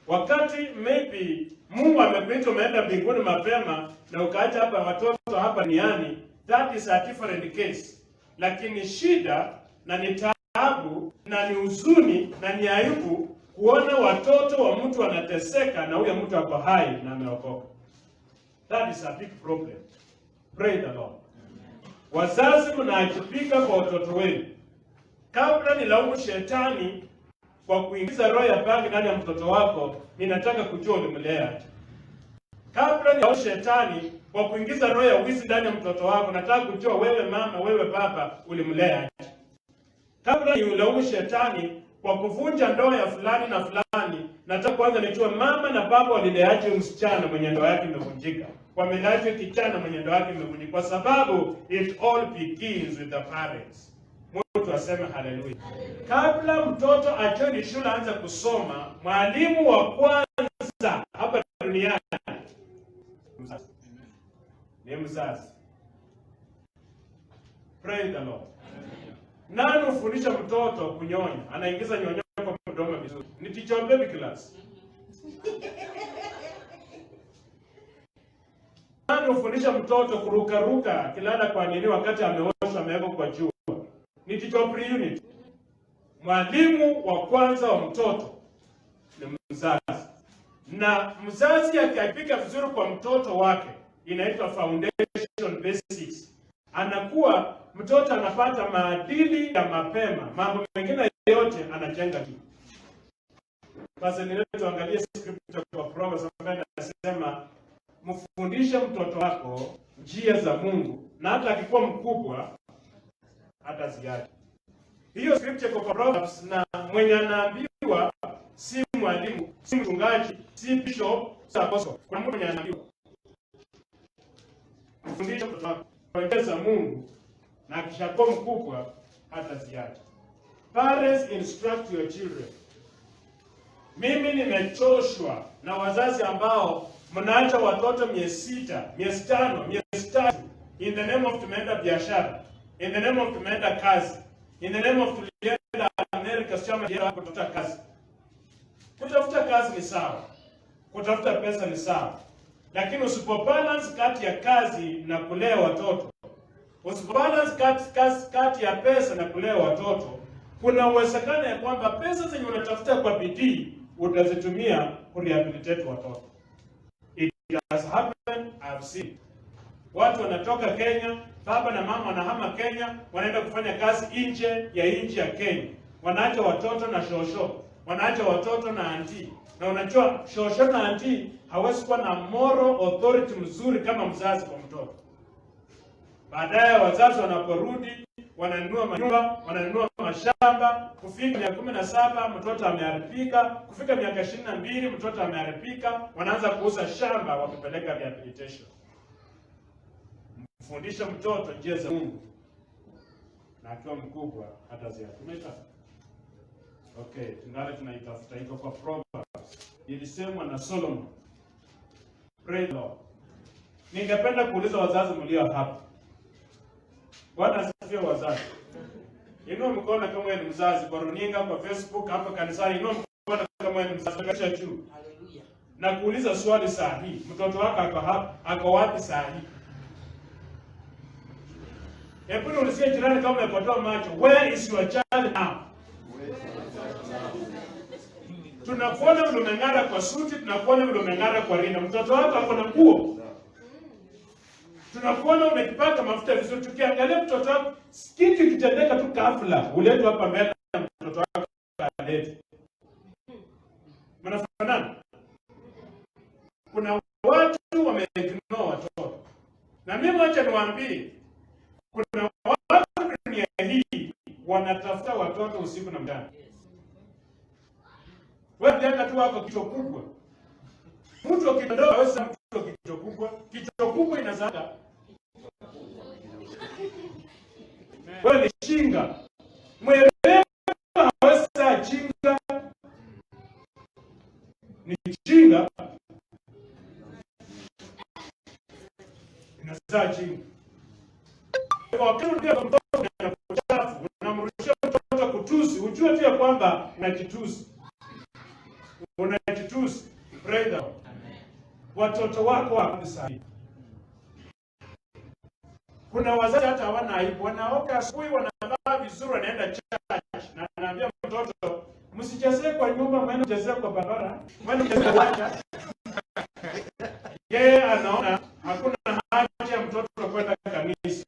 Wakati maybe Mungu amekuita umeenda mbinguni mapema na ukaacha hapa watoto hapa duniani, that is a different case. Lakini shida na ni taabu na ni huzuni na ni aibu kuona watoto wa mtu wanateseka na huyo mtu ako hai na ameokoka. That is a big problem. Pray the Lord. Wazazi mnaajibika kwa watoto wenu. Kabla nilaumu shetani kwa kuingiza roho ya bangi ndani ya mtoto wako, ninataka kujua ulimlea. Kabla nilaumu shetani kwa kuingiza roho ya wizi ndani ya mtoto wako, nataka kujua wewe mama, wewe baba ulimlea. Kabla nilaumu shetani kwa kuvunja ndoa ya fulani na fulani, nataka kwanza nijue mama na baba walileaje msichana mwenye ndoa yake imevunjika. Wameleaje kijana mwenye ndoa yake imevunjika, kwa sababu it all begins with the parents. Mtu waseme haleluya. Kabla mtoto ajoini shule aanze kusoma, mwalimu wa kwanza hapa duniani ni mzazi. Praise the Lord. Nani ufundisha mtoto kunyonya? Anaingiza nyonyo kwa mdomo vizuri. Ni teacher baby class. Nani ufundisha mtoto kuruka kilala kwa nini wakati ameoshwa amewekwa kwa jua? Ni teacher pre-unit. Mwalimu wa kwanza wa mtoto ni mzazi. Na mzazi akipika vizuri kwa mtoto wake, inaitwa foundation basics. Anakuwa mtoto anapata maadili ya mapema, mambo mengine yote anajenga tu. Basi tuangalie scripture kwa Proverbs ambayo inasema mfundishe mtoto wako njia za Mungu, na hata akikuwa mkubwa hata ziache. Hiyo scripture kwa Proverbs, na mwenye anaambiwa si mwalimu, si mchungaji, si bishop, si apostle. Kuna mtu mwenye anaambiwa mfundishe mtoto wako njia za Mungu, na akishakuwa mkubwa hata ziache. Parents, instruct your children. Mimi nimechoshwa na wazazi ambao mnaacha watoto miezi 6, miezi 5, miezi 3 in the name of tumeenda biashara, in the name of tumeenda kazi, in the name of tulienda America chama ya kutafuta kazi. Kutafuta kazi ni sawa, kutafuta pesa ni sawa, lakini usipobalance kati ya kazi na kulea watoto, usipobalance kati ya pesa na kulea watoto, kuna uwezekano ya kwamba pesa zenye unatafuta kwa bidii utazitumia kurehabilitate watoto. It has happened, I've seen. Watu wanatoka Kenya, baba na mama wanahama Kenya, wanaenda kufanya kazi nje ya Kenya. Wanaacha watoto na shosho, wanaacha watoto na auntie. Na unajua shosho na auntie hawezi kuwa na moral authority mzuri kama mzazi kwa mtoto. Baadaye wazazi wanaporudi, wananunua manyumba, wananunua mashamba, kufika miaka 17 mtoto ameharibika, kufika miaka 22 mtoto ameharibika, wanaanza kuuza shamba wakipeleka rehabilitation. Mfundishe mtoto njia za Mungu, na akiwa mkubwa hataziacha. Okay, tunaitafuta iko kwa Proverbs. Ilisemwa na Solomon. Praise Lord. Ningependa kuuliza wazazi mlio hapa. Bwana asifiwe wazazi. Inua mkono kama wewe ni mzazi kwa runinga, kwa Facebook, hapa kanisani. Inua mkono kama wewe ni mzazi kwa juu. Haleluya. Na kuuliza swali sahihi. Mtoto wako ako hapa, ako wapi sahihi? Hebu niulizie jirani kama umepotoa macho. Where is your child now? Tunakuona vile umeng'ara kwa suti, tunakuona vile umeng'ara kwa rinda. Mtoto wako ako na nguo. Tunakuona umejipaka mafuta vizuri. Tukiangalia mtoto wako, kitu kitendeka tu ghafla, uletwe hapa mbele na mtoto wako alete. Mnafanana? Kuna watu wameignore watoto. Na mimi wacha niwaambie, kuna watu dunia hii wanatafuta watoto usiku na mchana. Wewe jana tu wako kichwa kubwa. Mtu akidondoa hawezi mtu kichwa kubwa. Kichwa kubwa inazaga. Wewe ni chinga. Mwerevu hawezi chinga. Ni chinga. Inazaa chinga. Wakati ndio mtoto anapochafu, unamrushia mtoto kutusi, ujue tu ya kwamba unajitusi. Unajitusi. Brother. Watoto wako wapi sasa? Kuna wazazi hata hawana aibu, wanaoka asubuhi, wanavaa vizuri, wanaenda church, na anaambia mtoto msichezee kwa nyumba, mwende mchezee kwa barabara, mwende mchezee uwanja. Yeye anaona hakuna haja ya mtoto kwenda kanisa.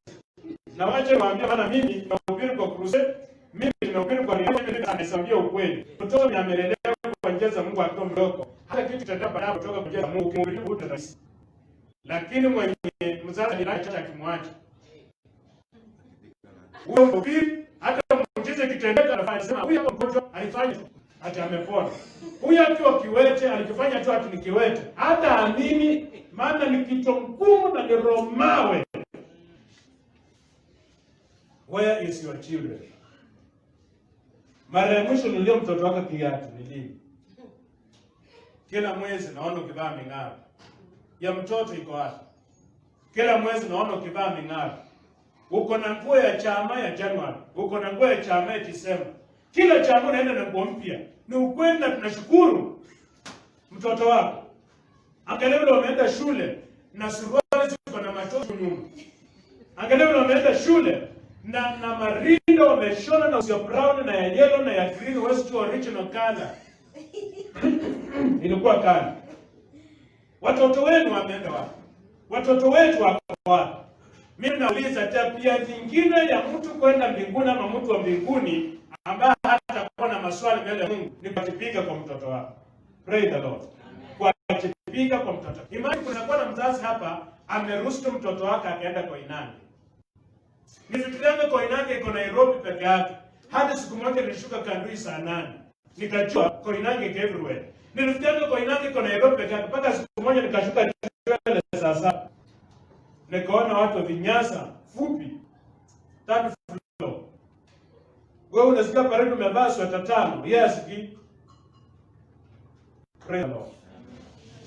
Na wacha niwaambie, maana mimi nimehubiri kwa crusade, mimi nimehubiri kwa redio, mimi nasambia ukweli. Mtoto ni amelelewa kwa njia za Mungu akiwa mdogo. Hata kitu kitatoka baada kutoka kwa njia za Mungu kimhubiri utarahisi. Lakini mwenye mzazi anaacha kimwacha. Huyo mhubiri hata mchize kitendeka anafanya sema huyu hapa mgonjwa alifanya hata amepona. Huyu akiwa kiwete alikifanya tu ati ni kiwete. Hata amini maana ni kichwa ngumu na ni romawe. Where is your children? Mara ya mwisho nilio mtoto wako kiatu ni lini? Kila mwezi naona ukivaa ming'aro. Ya mtoto iko wapi? Kila mwezi naona ukivaa ming'aro. Uko na nguo ya chama ya Januari, uko na nguo ya chama ya Disemba. Kila chama unaenda na nguo mpya. Ni ukweli na tunashukuru mtoto wako. Angalia vile wameenda shule na suruali ziko na matoto nyuma. Angalia vile wameenda shule na marindo wameshona na ya brown na ya yellow na ya green west original color. Ilikuwa kali. Watoto wenu wameenda wapi? Watoto wetu wako wapi? Mimi nauliza tabia nyingine ya mtu kwenda mbinguni ama mtu wa mbinguni ambaye hata kuwa na maswali mbele ya Mungu ni kujipiga kwa mtoto wako. Praise the Lord. Kujipiga kwa mtoto. Imani kunakuwa na mzazi hapa ameruhusu mtoto wake akaenda Koinange. Nifikiria Koinange iko Nairobi peke yake. Hadi siku moja nilishuka Kandui saa 8. Nikajua Koinange iko everywhere. Nilifikiria Koinange iko Nairobi peke yake mpaka siku moja nikashuka Chwele saa 7. Nikaona watu vinyasa fupi 3 floor. Wewe unasikia parade umevaa sweta 5. Yes, praise the Lord.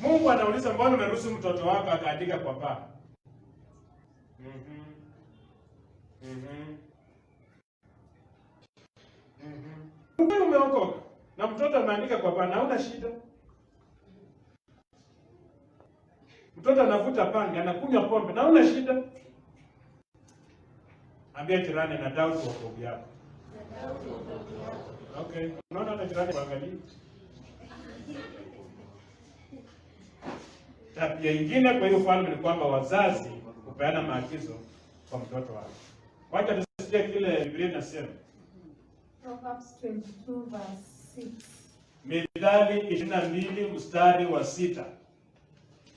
Mungu anauliza mbona umeruhusu mtoto wako akaandika kwa paa? Wewe umeokoka na mtoto ameandika kwa paa na hauna shida. Mtoto anavuta pangi, anakunywa pombe na hauna shida. Ambia jirani na doubt wokovu yako. Okay, unaona hata jirani kuangalia. Tabia nyingine kwa hiyo falme ni kwamba wazazi kupeana maagizo kwa mtoto wao. Wacha tusikie kile Biblia inasema. Proverbs 22 verse 6. Mithali 22 mstari wa 6.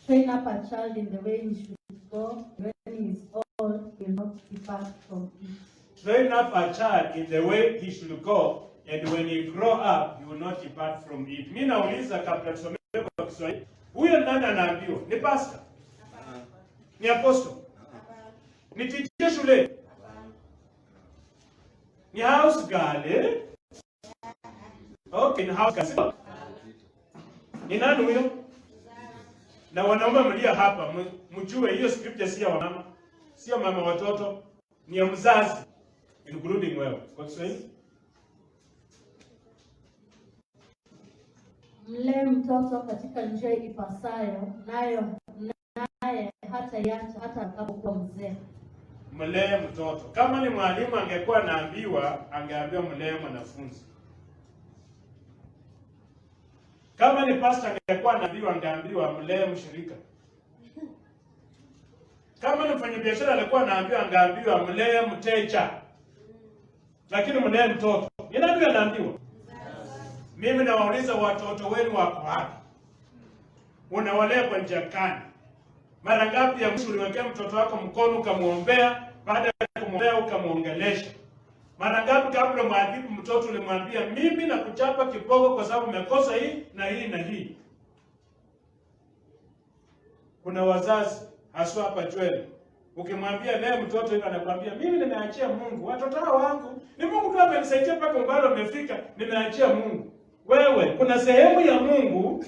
Train up a child in the way he should go, when he is old, he will not depart from it. Train up a child in the way he should go, and when he grow up, he will not depart from it. Mimi nauliza kabla tusome kwa Kiswahili. Huyo nani anaambiwa? Ni pastor? Ni apostle? Ni teacher shule? Ni house girl, eh? Okay, ni house girl. Ni nani huyo? Na wanaume mlia hapa, mjue hiyo scripture si ya mama, sio mama watoto, ni ya mzazi, including wewe. Kwa Kiswahili? Mlee mtoto katika njia ipasayo, naye hata iacha hata atakapokuwa mzee. Mlee mtoto. Kama ni mwalimu angekuwa naambiwa, angeambiwa mlee mwanafunzi. Kama ni pastor angekuwa naambiwa, angeambiwa mlee mshirika. Kama ni mfanyabiashara alikuwa naambiwa, angeambiwa mlee mteja. Lakini mlee mtoto. Ni nani anaambiwa? Mimi nawauliza watoto wenu wako wapi? Unawalea kwa njia gani? Mara ngapi ya mwisho uliwekea mtoto wako mkono ukamuombea, baada ya kumwombea ukamuongelesha? Mara ngapi kabla mwadhibu mtoto ulimwambia mimi na kuchapa kiboko kwa sababu umekosa hii na hii na hii? Kuna wazazi haswa hapa Chwele. Ukimwambia leo mtoto hivi anakuambia mimi nimeachia Mungu. Watoto hao wangu ni Mungu tu amenisaidia mpaka umbali umefika, nimeachia Mungu. Wewe kuna sehemu ya Mungu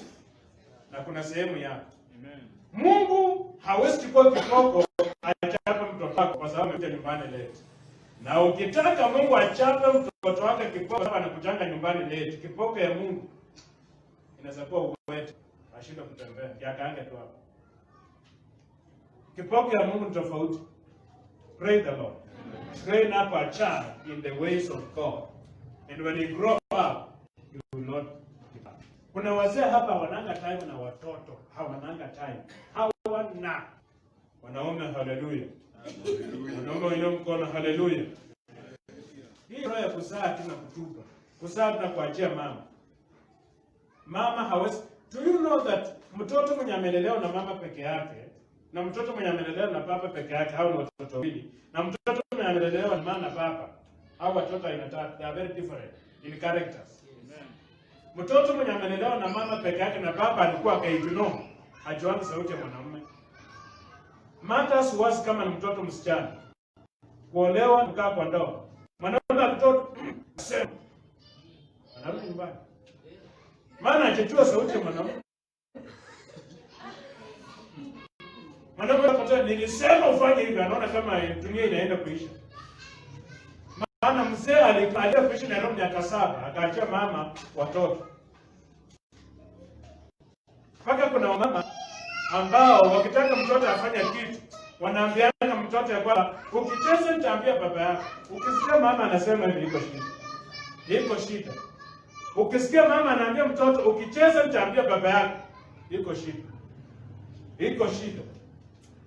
na kuna sehemu yako. Amen. Mungu hawezi kuchukua kiboko achape mtoto wako kwa sababu amekuja nyumbani leo. Na ukitaka Mungu achape mtoto wake kiboko sababu anakujanga nyumbani leo, kiboko ya Mungu inaweza kuwa uwete, ashindwe kutembea, yakaange tu hapo. Kiboko ya Mungu ni tofauti. Praise the Lord. Train up a child in the ways of God. And when he grow up, he will not depart. Kuna wazee hapa wananga time na watoto, hawananga time. Hawana. Wanaume haleluya. Wanaume wenye mkono haleluya. Hii roho ya kuzaa tena kutupa. Kuzaa na kuachia mama. Mama hawezi. Do you know that mtoto mwenye amelelewa na mama peke yake na mtoto mwenye amelelewa na baba peke yake hao ni watoto wawili. Na mtoto mwenye amelelewa na mama na baba hao watoto aina tatu, they are very different in characters. Amen. Mtoto mwenye amelelewa na mama peke yake na baba alikuwa kaignore, hajuani sauti ya mwanamume. Matters was kama ni mtoto msichana. Kuolewa kukaa kwa ndoa. Mwanamume mtoto sema Anarudi nyumbani. Maana achechua sauti ya mwanaume. Mwanaume akatoa, nilisema ufanye hivi, anaona kama dunia inaenda kuisha. Maana mzee alikuwa kuishi Nairobi miaka 7, akaachia mama watoto. Mpaka kuna wamama ambao wakitaka mtoto afanye kitu, wanaambiana mtoto ya kwamba ukicheza nitaambia baba yako. Ukisikia mama anasema hivi, iko shida. Iko shida. Ukisikia mama anaambia mtoto ukicheza nitaambia baba yako, iko shida. Iko shida.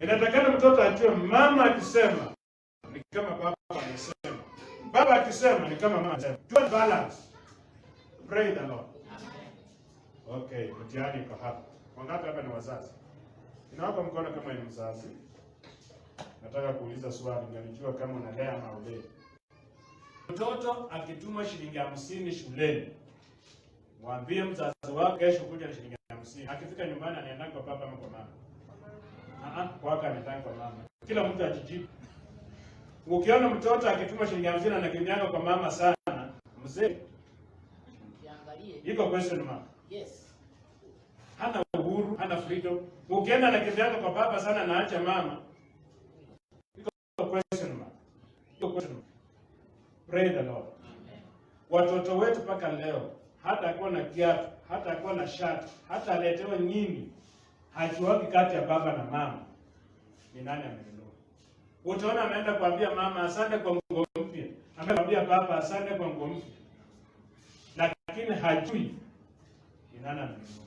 Inatakana mtoto ajue mama akisema ni kama baba anasema. Baba akisema ni kama mama anasema. Tuwe balance. Pray the Lord. Okay, mtihani iko hapa. Wangapi hapa ni wazazi? Ninawapa mkono kama ni mzazi. Nataka kuuliza swali, ningejua kama unalea ama ulei. Mtoto akitumwa shilingi 50 shuleni, mwambie mzazi wako kesho kuja na shilingi 50. Akifika nyumbani anaenda kwa baba ama kwa mama? Kwaka anaenda kwa mama. Kila mtu ajijibu. Ukiona mtoto akitumwa shilingi 50 anakimbianga kwa mama sana, mzee, ukiangalie iko question mark. Yes. Hana uhuru, hana freedom. Ukienda anakimbianga kwa baba sana na acha mama, iko question mark. Iko question mark. Pray the Lord. Watoto wetu paka leo, hata akuwa na kiatu, hata akuwa na shati, hata aletewa nyingi, hajuagi kati ya baba na mama ni nani amenunua. Utaona ameenda kuambia mama asante kwa nguo mpya, amemwambia baba asante kwa nguo mpya, lakini hajui ni nani amenunua.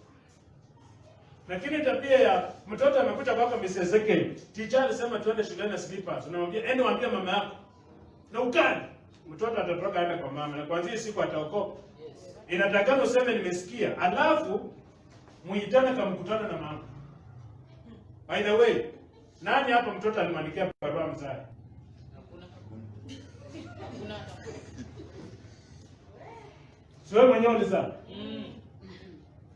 Lakini tabia ya mtoto amekuja kwako Mrs. Zeke, teacher alisema tuende shuleni na slippers, unamwambia ende waambie mama yako na ukali. Mtoto atatoka aende kwa mama na kuanzia siku ataokoka. Yes. Inatakana useme nimesikia, alafu muitane kama mkutano na mama. By the way, nani hapa mtoto alimwandikia barua mzazi? Hakuna. Sio mwenyewe ulizaa.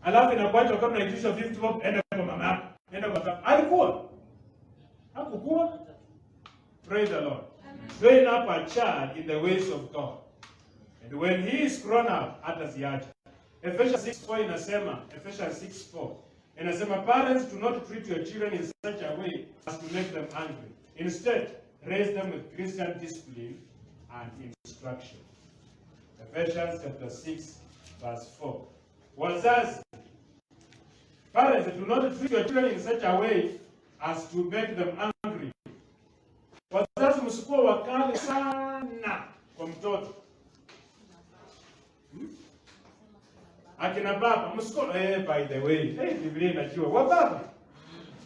Alafu inakuacha kama unaitisha 50 bob, enda kwa mama. Enda kwa baba. Alikuwa? Hakukuwa? Praise the Lord. Train up a child in the ways of God. And when he is grown up, ataziacha. Ephesians 6:4 inasema, Ephesians 6:4 inasema, parents, do not treat your children in such a way as to make them angry. Instead, raise them with Christian discipline and instruction. Ephesians chapter 6 verse 4. Wazazi, parents, do not treat your children in such a way as to make them angry. Wazazi msikuwa wakali sana kwa mtoto. Akina baba msikuwa by the way, Biblia inajua wa baba.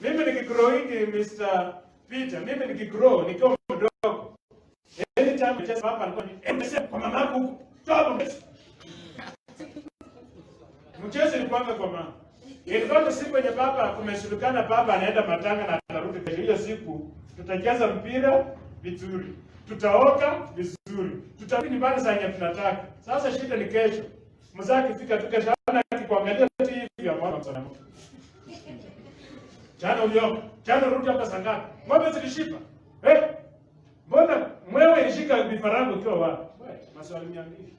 Mimi nikigrow hivi Mr. Peter, mimi nikigrow nikiwa mdogo. Anytime mcheza baba alikuwa ni kwa mama yako huko. Toba. Mchezo ilikuwa kwa mama. Ilikuwa siku yenye baba kumeshirikana, baba anaenda matanga na anarudi kesho. Hiyo siku tutacheza mpira vizuri, tutaoka vizuri, tutarudi nyumbani saa yenye tunataka. Sasa shida ni kesho. Mzee akifika tu kesho akikuangalia TV ya mwana msana. Jana ulioka, jana rudi hapa saa ngapi? Ng'ombe zilishiba. Mbona mwewe ilishika vifarango ukiwa wapi? Maswali mengi.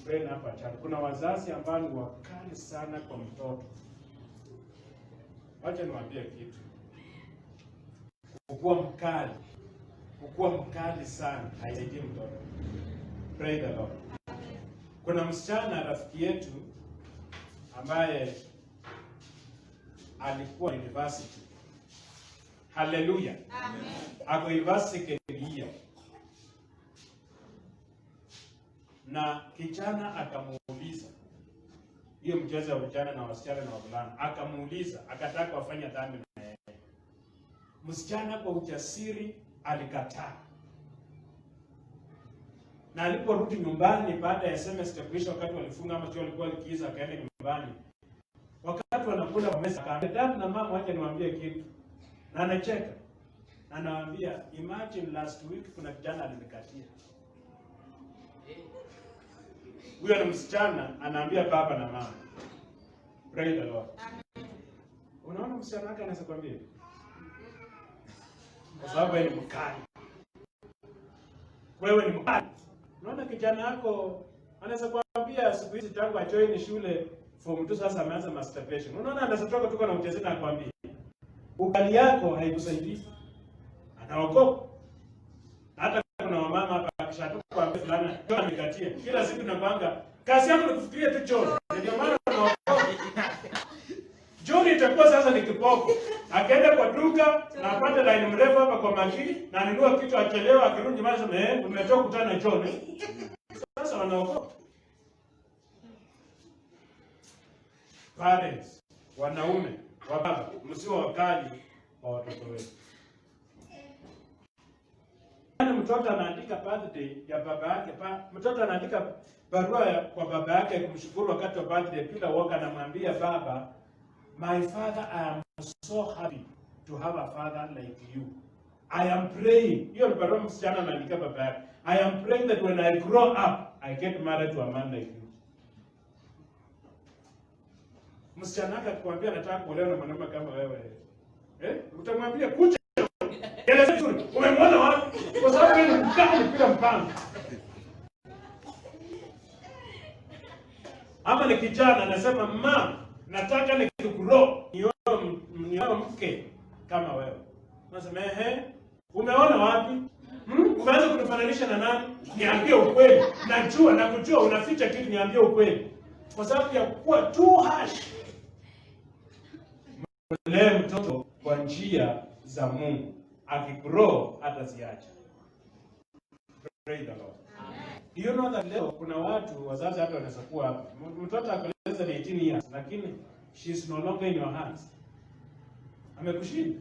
Brain hapa chana. Kuna wazazi ambao ni wakali sana kwa mtoto. Wacha niwaambie kitu. Ukuwa mkali sana haisaidii mtoto. Pray the Lord. Kuna msichana rafiki yetu ambaye alikuwa university. Hallelujah. Amen. Ako university kia. Na kijana akamuuliza, hiyo mchezo wa vijana na wasichana na wavulana, akamuuliza, akataka wafanye dhambi na yeye. Msichana kwa ujasiri alikataa. Na aliporudi nyumbani baada ya semester kuisha, wakati walifunga ama sio walikuwa likiza, akaenda nyumbani. Wakati wanakula kwa meza, akaambia dad na mama, wacha niwaambie kitu. Na anacheka. Na anawaambia, imagine last week kuna kijana alinikatia. Huyo ni msichana anaambia baba na mama. Pray the Lord. Unaona msichana wake anaweza kuambia? Kwa sababu yeye ni mkali. Wewe ni mkali. Unaona kijana wako Anaweza kuambia siku hizi tangu ajoin shule form 2 sasa ameanza masturbation. Unaona anaweza toka tuko na utezi na akwambia ukali yako haikusaidii. Anaogopa. Hata kuna wamama hapa akishatoka kwa fulana ndio amekatia. Kila siku tunapanga kazi yako ni kufikiria tu choo. Ndio maana anaogopa. John itakuwa sasa ni kipoko. Akaenda kwa duka na apate line mrefu hapa kwa makini na anunua kitu achelewa akirudi nyumbani sema umetoka kukutana na John. Sasa wanaogopa. Parents, wanaume, wababa, msio wakali wa watoto wetu. Mtoto anaandika birthday ya baba yake, mtoto anaandika barua kwa baba yake kumshukuru wakati wa birthday, kila woga anamwambia baba, my father, I am so happy to have a father like you. I am praying. Hiyo ni barua msichana anaandika baba yake. I am praying that when I grow up, I get married to a man like you. Msichana akakwambia nataka kuolewa na mwanaume kama wewe. Utamwambia kucha. Yale vizuri. Umemwona wapi? Kwa sababu yeye ni mkali bila mpango. Ama ni kijana anasema mama, nataka nikugrow nione mke kama wewe. Unasema umeona wapi? Umeanza kunifananisha na nani? Niambie ukweli. Najua na kujua unaficha kitu, niambie ukweli. Kwa sababu ya kuwa too harsh. Mlee mtoto kwa njia za Mungu. Akigrow hataziacha. Pray the Lord. Do you know that leo kuna watu wazazi hata wanaweza kuwa hapa. Mtoto akoleza ni 18 years lakini she is no longer in your hands. Amekushinda.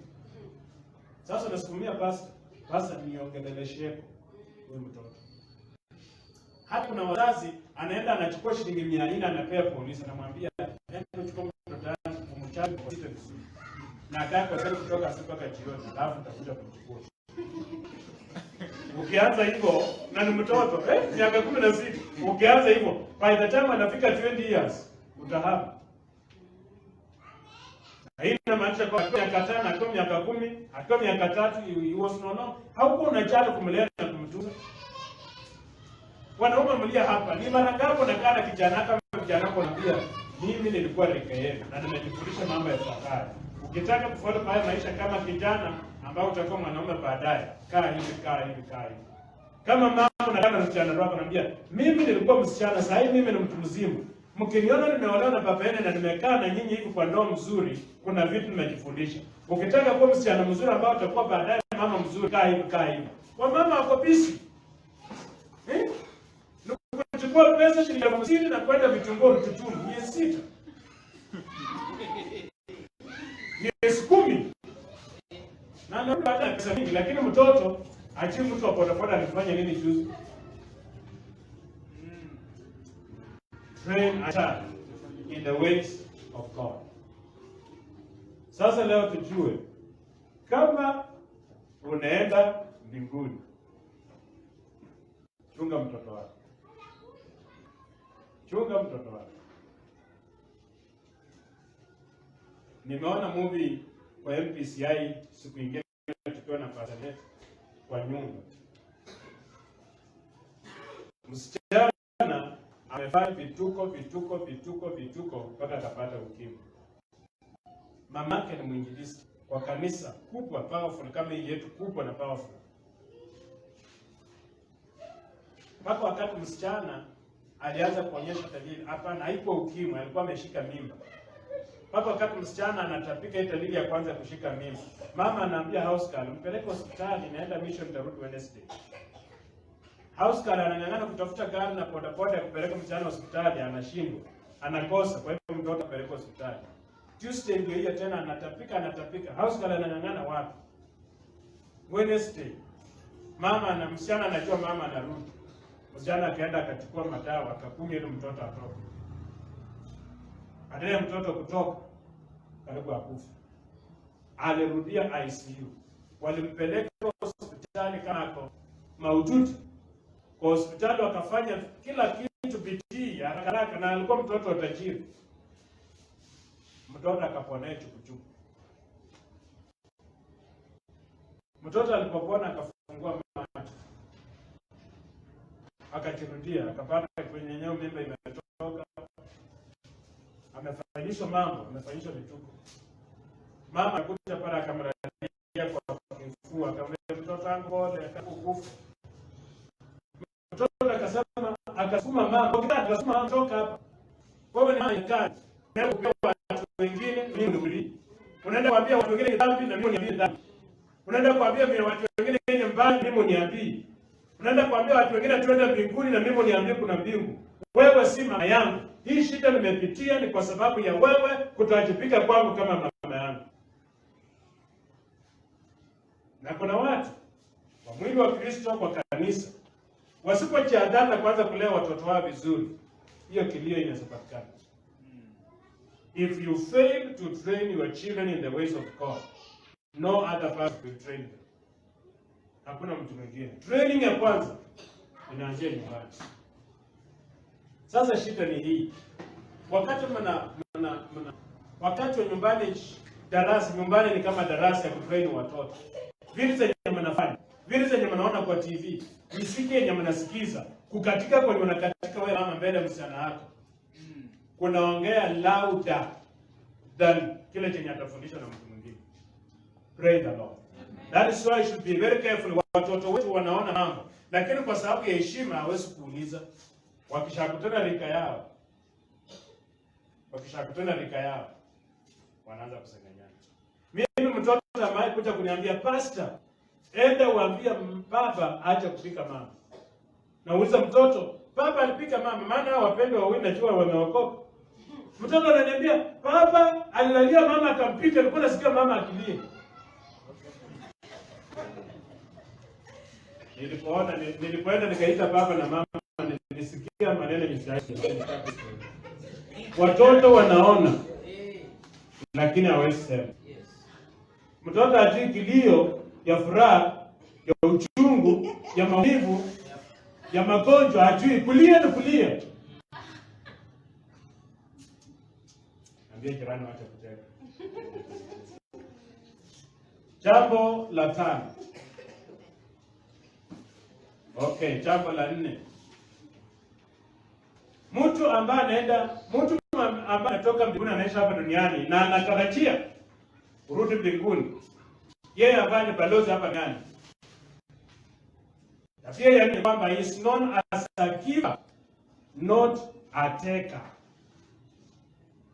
Sasa unasukumia pastor niongeleleshe huyu mtoto. Hata kuna wazazi anaenda anachukua shilingi 400 anapea polisi anamwambia nenda chukua mtoto wangu kumchaji kwa sita vizuri. Na akaa kwa sababu kutoka asubuhi mpaka jioni alafu utakuja kumchukua. Ukianza hivyo na ni mtoto miaka 16 ukianza hivyo by the time anafika 20 years utahama. Haina maanisha kwa miaka 5 akiwa miaka 10 akiwa miaka 3 you was no hauko unajali kumlea na kumtunza. Wanaume mlia hapa ni mara ngapi unakaa na kijana kama kijana wako anambia mimi nilikuwa rika yenu na nimejifundisha mambo ya safari. Ukitaka kufuata haya maisha kama kijana ambao utakuwa mwanaume baadaye, kaa hivi. Kama mama unataka na msichana wako anambia, mimi nilikuwa msichana, sasa hivi mimi ni mtu mzima. Mkiniona nimeolewa na baba yenu na nimekaa na nyinyi hivi kwa ndoa mzuri, kuna vitu nimejifundisha. Ukitaka kuwa msichana mzuri ambao utakuwa baadaye mama mzuri, kaa hivi. Kwa mama wako busy. Chukua pesa shilingi 50 na kwenda vitunguu tutuni miezi 6. Miezi 10. Na ndio baada ya pesa nyingi lakini mtoto achieve mtu wa bodaboda alifanya nini juzi? Train a child in the ways of God. Sasa leo tujue kama unaenda mbinguni, chunga mtoto wako. Chunga mtoto wako. Nimeona movie kwa MPCI siku nyingine tukiwa na pastor kwa nyumba. Msichana amefanya vituko mpaka akapata ukimwi. Mamake ni mwinjilisti kwa kanisa kubwa powerful kama hii yetu kubwa na powerful. Mpaka wakati msichana alianza kuonyesha dalili, hapana haiko ukimwi, alikuwa ameshika mimba. Mpaka wakati msichana anatapika ile dalili ya kwanza kushika mimba, mama anaambia house girl mpeleke hospitali, naenda mission tarudi Wednesday. House girl anang'ang'ana kutafuta gari na bodaboda kupeleka msichana hospitali, anashindwa. Anakosa, kwa hivyo mtoto apeleke hospitali. Tuesday ndio hiyo tena anatapika. House girl anang'ang'ana wapi? Wednesday. Mama na msichana anajua mama anarudi. Msichana akaenda akachukua madawa akakunywa ile mtoto atoke. Baadaye mtoto kutoka karibu akufa. Alirudia ICU. Walimpeleka hospitali kama mahututi. Kwa hospitali wakafanya kila kitu bidii haraka na alikuwa mtoto tajiri. Mtoto akaponea chukuchuku. Mtoto alipopona akafungua macho. akajirudia, akapata kwenye eneo mimba imetoka, amefanyishwa mambo, amefanyishwa vituko. Mama akuja pale akamradia kwa kifua, akamwambia mtoto wangu pole, akakufa. Mtoto akasema, akasukuma mama, akasema mama toka hapa. Wewe ni mama ikani. Unaenda kuambia watu wengine mimi ndio. Unaenda kuambia watu wengine dhambi na mimi niambie dhambi. Unaenda kuambia watu wengine yenye mbali mimi niambie. Unaenda kuambia watu wengine tuende mbinguni na mimi niambie kuna mbingu. Wewe si mama yangu. Hii shida nimepitia ni kwa sababu ya wewe kutoajibika kwangu kama mama yangu. Na kuna watu wa mwili wa Kristo kwa kanisa wasipojiandaa na kuanza kulea watoto wao vizuri, hiyo kilio inazopatikana. If you fail to train your children in the ways of God, no other person will train them. Hakuna mtu mwingine. Training ya kwanza inaanzia nyumbani. Sasa shida ni hii. Wakati wakati wa nyumbani, nyumbani ni kama darasa ya kutrain watoto. Vile zenye mnafanya, vile zenye mnaona kwa TV, msiki yenye mnasikiza, kukatika kwenye unakatika wewe mama mbele msichana wako. Kunaongea louder than kile chenye atafundishwa na mtu mwingine. Pray the Lord. That is why you should be very careful. Watoto wetu wanaona mambo, lakini kwa sababu ya heshima hawezi kuuliza. Wakishakutana rika yao, wanaanza kusenganyana. Mimi mtoto ambaye kuja kuniambia pastor, enda uambie baba aache kupika mama. Nauliza mtoto, baba alipika mama, maana hao wapendwa wawili najua wameokoka. Mtoto ananiambia, baba alilalia mama akampika, nilikuwa nasikia mama akilia. Nilipoenda nikaita baba na mama, nilisikia maneno yasiyo. Watoto wanaona lakini hawezi sema. Mtoto ajui kilio ya furaha, ya uchungu, ya maumivu, ya magonjwa, ajui kulia na kulia. Ambia jirani waache kucheka. Jambo la 5. Okay, jambo la 4. Mtu ambaye anatoka mbinguni anaishi hapa duniani na anatarajia kurudi mbinguni, yeye ambaye ni balozi hapa duniani. Na pia yeye kwamba he is known as a giver, not a taker.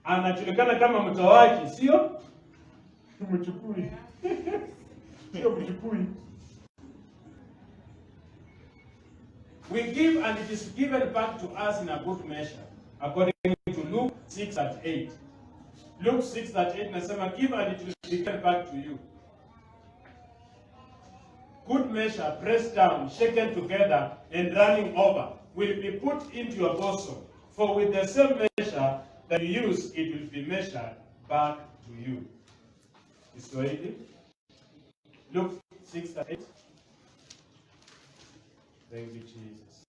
Anajulikana kama mtoaji, sio mchukui. Sio mchukui. We give and it is given back to us in a good measure, according to Luke 6:8. Luke 6:8 nasema, give and it will be given back to you. Good measure, pressed down, shaken together, and running over, will be put into your bosom. For with the same measure that you use, it will be measured back to you. Kiswahili. Luke 6:8. Thank you, Jesus.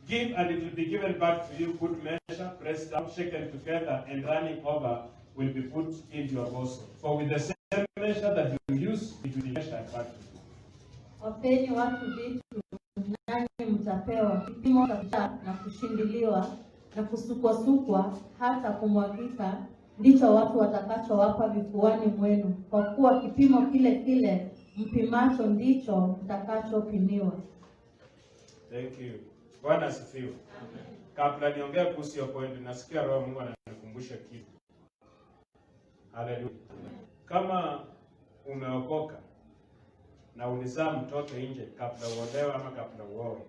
Give and it will be given back to you, good measure, pressed down, shaken together, and running over, will be put into your bosom. For with the same measure that you use, it will be measured back to you. Wapeni watu vitu, nanyi mtapewa, kipimo cha na kushindiliwa na kusukwasukwa hata kumwagika, ndicho watu watakachowapa vifuani mwenu, kwa kuwa kipimo kile kile mpimacho ndicho mtakachopimiwa. Thank you. Bwana asifiwe. Kabla niongea kuhusu hiyo point, nasikia Roho Mungu ananikumbusha kitu. Haleluya. Kama umeokoka na ulizaa mtoto nje kabla uolewe ama kabla uoe,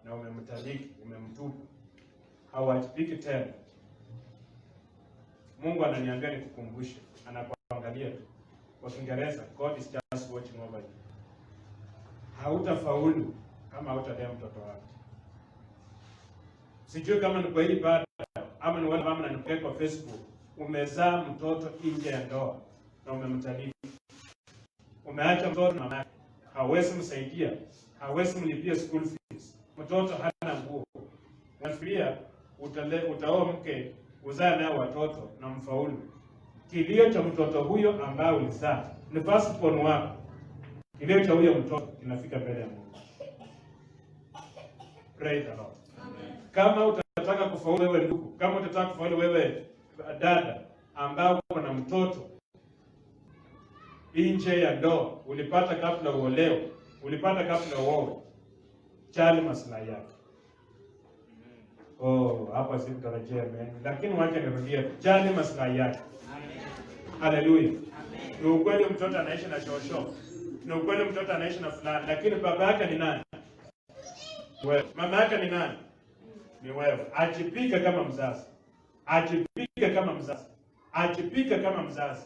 na umemtaliki, umemtupa, hawajibiki tena, Mungu ananiambia nikukumbushe, anakuangalia tu. Kwa Kiingereza, God is just watching over you. Hautafaulu kama hautalea mtoto wako. Sijui kama ni kwa hii baada ama ni wale mama na kwa Facebook, umezaa mtoto nje ya ndoa na umemtaliki. Umeacha mtoto na mama, hawezi msaidia, hawezi mlipia school fees. Mtoto hana nguo. Unafikiria utaoa mke, uzaa naye watoto na mfaulu. Kilio cha mtoto huyo ambaye ulizaa ni firstborn wako. kilio cha huyo mtoto kinafika mbele ya Mungu. Praise the Lord. Amen. Kama utataka kufaulu wewe ndugu, kama utataka kufaulu wewe dada ambao uko na mtoto nje ya ndoa, ulipata kabla uolewe, ulipata kabla uowe, jali maslahi yake. Hapa sikutarajia amen. Lakini wacha nirudie, jali maslahi yake. Amen. Haleluya. Amen. Ni ukweli mtoto anaishi na shosho. Ni ukweli mtoto anaishi na fulani, lakini baba yake ni nani? Wewe. Mama yake ni nani? Ni wewe. Ajipike kama mzazi. Ajipike kama mzazi. Ajipike kama mzazi.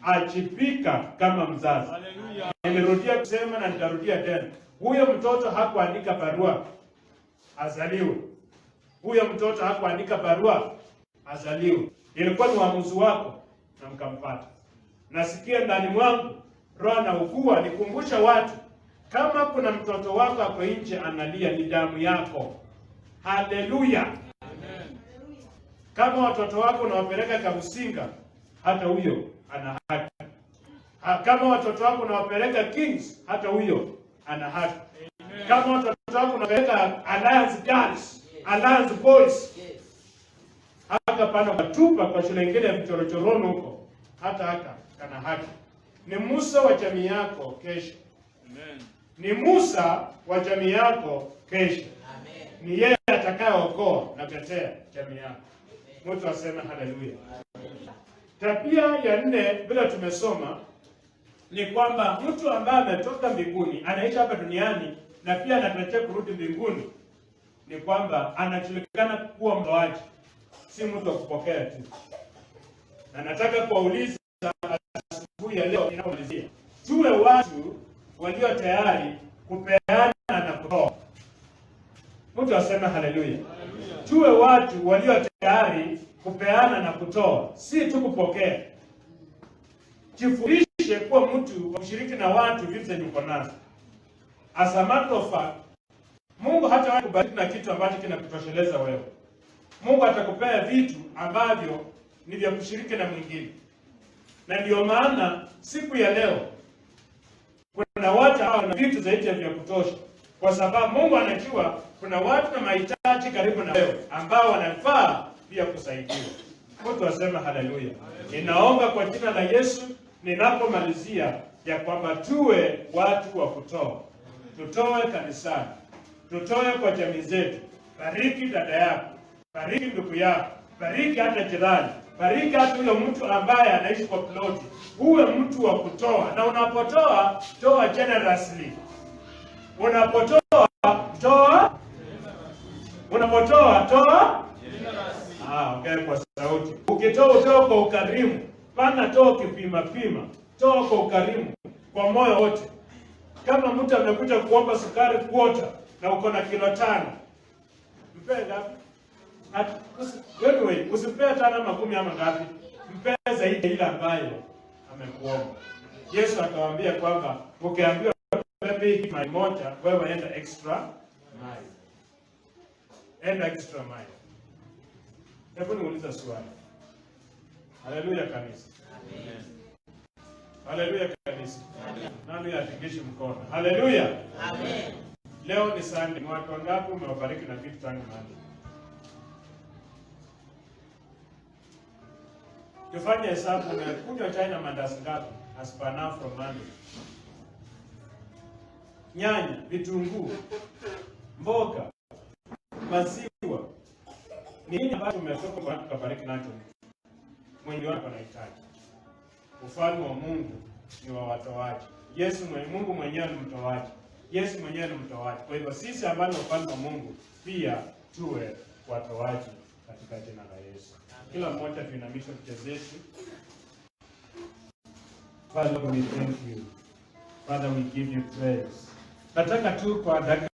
Ajipika kama mzazi. Haleluya. Nilirudia kusema na nitarudia tena. Huyo mtoto hakuandika barua azaliwe. Huyo mtoto hakuandika barua azaliwe. Ilikuwa ni uamuzi wako na mkampata. Nasikia ndani mwangu roho na ukua nikumbusha watu, kama kuna mtoto wako hapo nje analia, ni damu yako. Haleluya. Amen. Kama watoto wako unawapeleka Kabusinga, hata huyo ana haki. Kama watoto wako unawapeleka Kings, hata huyo ana haki. Amen. Kama watoto wako unawapeleka Alliance Girls, Alliance Boys, hata pana katupa kwa shule nyingine ya vichorochoroni huko, hata kana haki. Ni Musa wa jamii yako kesho. Amen. Ni Musa wa jamii yako kesho. Amen. Ni yeye atakayeokoa na kutetea jamii yako. Mtu aseme haleluya. Tabia ya 4 bila tumesoma ni kwamba mtu ambaye ametoka mbinguni, anaishi hapa duniani na pia anatarajia kurudi mbinguni, ni kwamba anajulikana kuwa mtoaji, si mtu wa kupokea tu. Na nataka kuwauliza asubuhi ya leo ninapomalizia, tuwe watu walio tayari kupeana na kutoa. Mtu aseme haleluya. Tuwe watu walio tayari kupeana na kutoa, si tu kupokea. Jifundishe kuwa mtu wa kushiriki na watu vitu zenye uko nazo. As a matter of fact, Mungu hatawahi kubariki na kitu ambacho kinakutosheleza wewe. Mungu atakupea vitu ambavyo ni vya kushiriki na mwingine. Na ndio maana siku ya leo kuna watu hao na vitu zaidi ya vya kutosha, kwa sababu Mungu anajua kuna watu na mahitaji karibu na wewe ambao wanafaa pia kusaidiwa. Mtu asema haleluya. Ninaomba kwa jina la Yesu ninapomalizia ya kwamba tuwe watu wa kutoa. Tutoe kanisani, tutoe kwa jamii zetu. Bariki dada yako, bariki ndugu yako, bariki hata jirani, bariki hata yule mtu ambaye anaishi kwa ploti. Uwe mtu wa kutoa, na unapotoa toa generously. Unapotoa toa, unapotoa toa ongea kwa sauti. Ukitoa utoa kwa ukarimu, pana toa kipima, toa kwa ukarimu, kwa moyo wote. Kama mtu amekuja kuomba sukari kwota na uko na kilo 5, mpe ngapi? Wewe usipee tana 10 ama ngapi? Mpe zaidi ile ambayo amekuomba. Yesu akawaambia kwamba ukiambiwa pepe mai moja, wewe enda extra mile. Enda extra mile. Hebu niulize swali. Haleluya kanisa. Amen. Haleluya kanisa. Amen. Nani atikishi mkono? Haleluya. Amen. Leo ni Sunday. Ni watu wangapi umewabariki na kitu tangu Monday? Tufanye hesabu, umekunywa chai na mandazi ngapi as per now from Monday? Nyanya, vitunguu, mboga, maziwa. Ni nini ambacho umetoka kwa kubariki nacho? Mwingi wako anahitaji. Ufalme wa Mungu ni wa watoaji. Mungu mwenyewe ni mtoaji. Yesu mwenyewe ni mtoaji. Kwa hivyo sisi ambao ni ufalme wa Mungu pia tuwe watoaji katika jina la Yesu. Kila mmoja tuinamishe vichwa zetu. Father, we thank you. Father, we give you praise. Nataka tu kwa dakika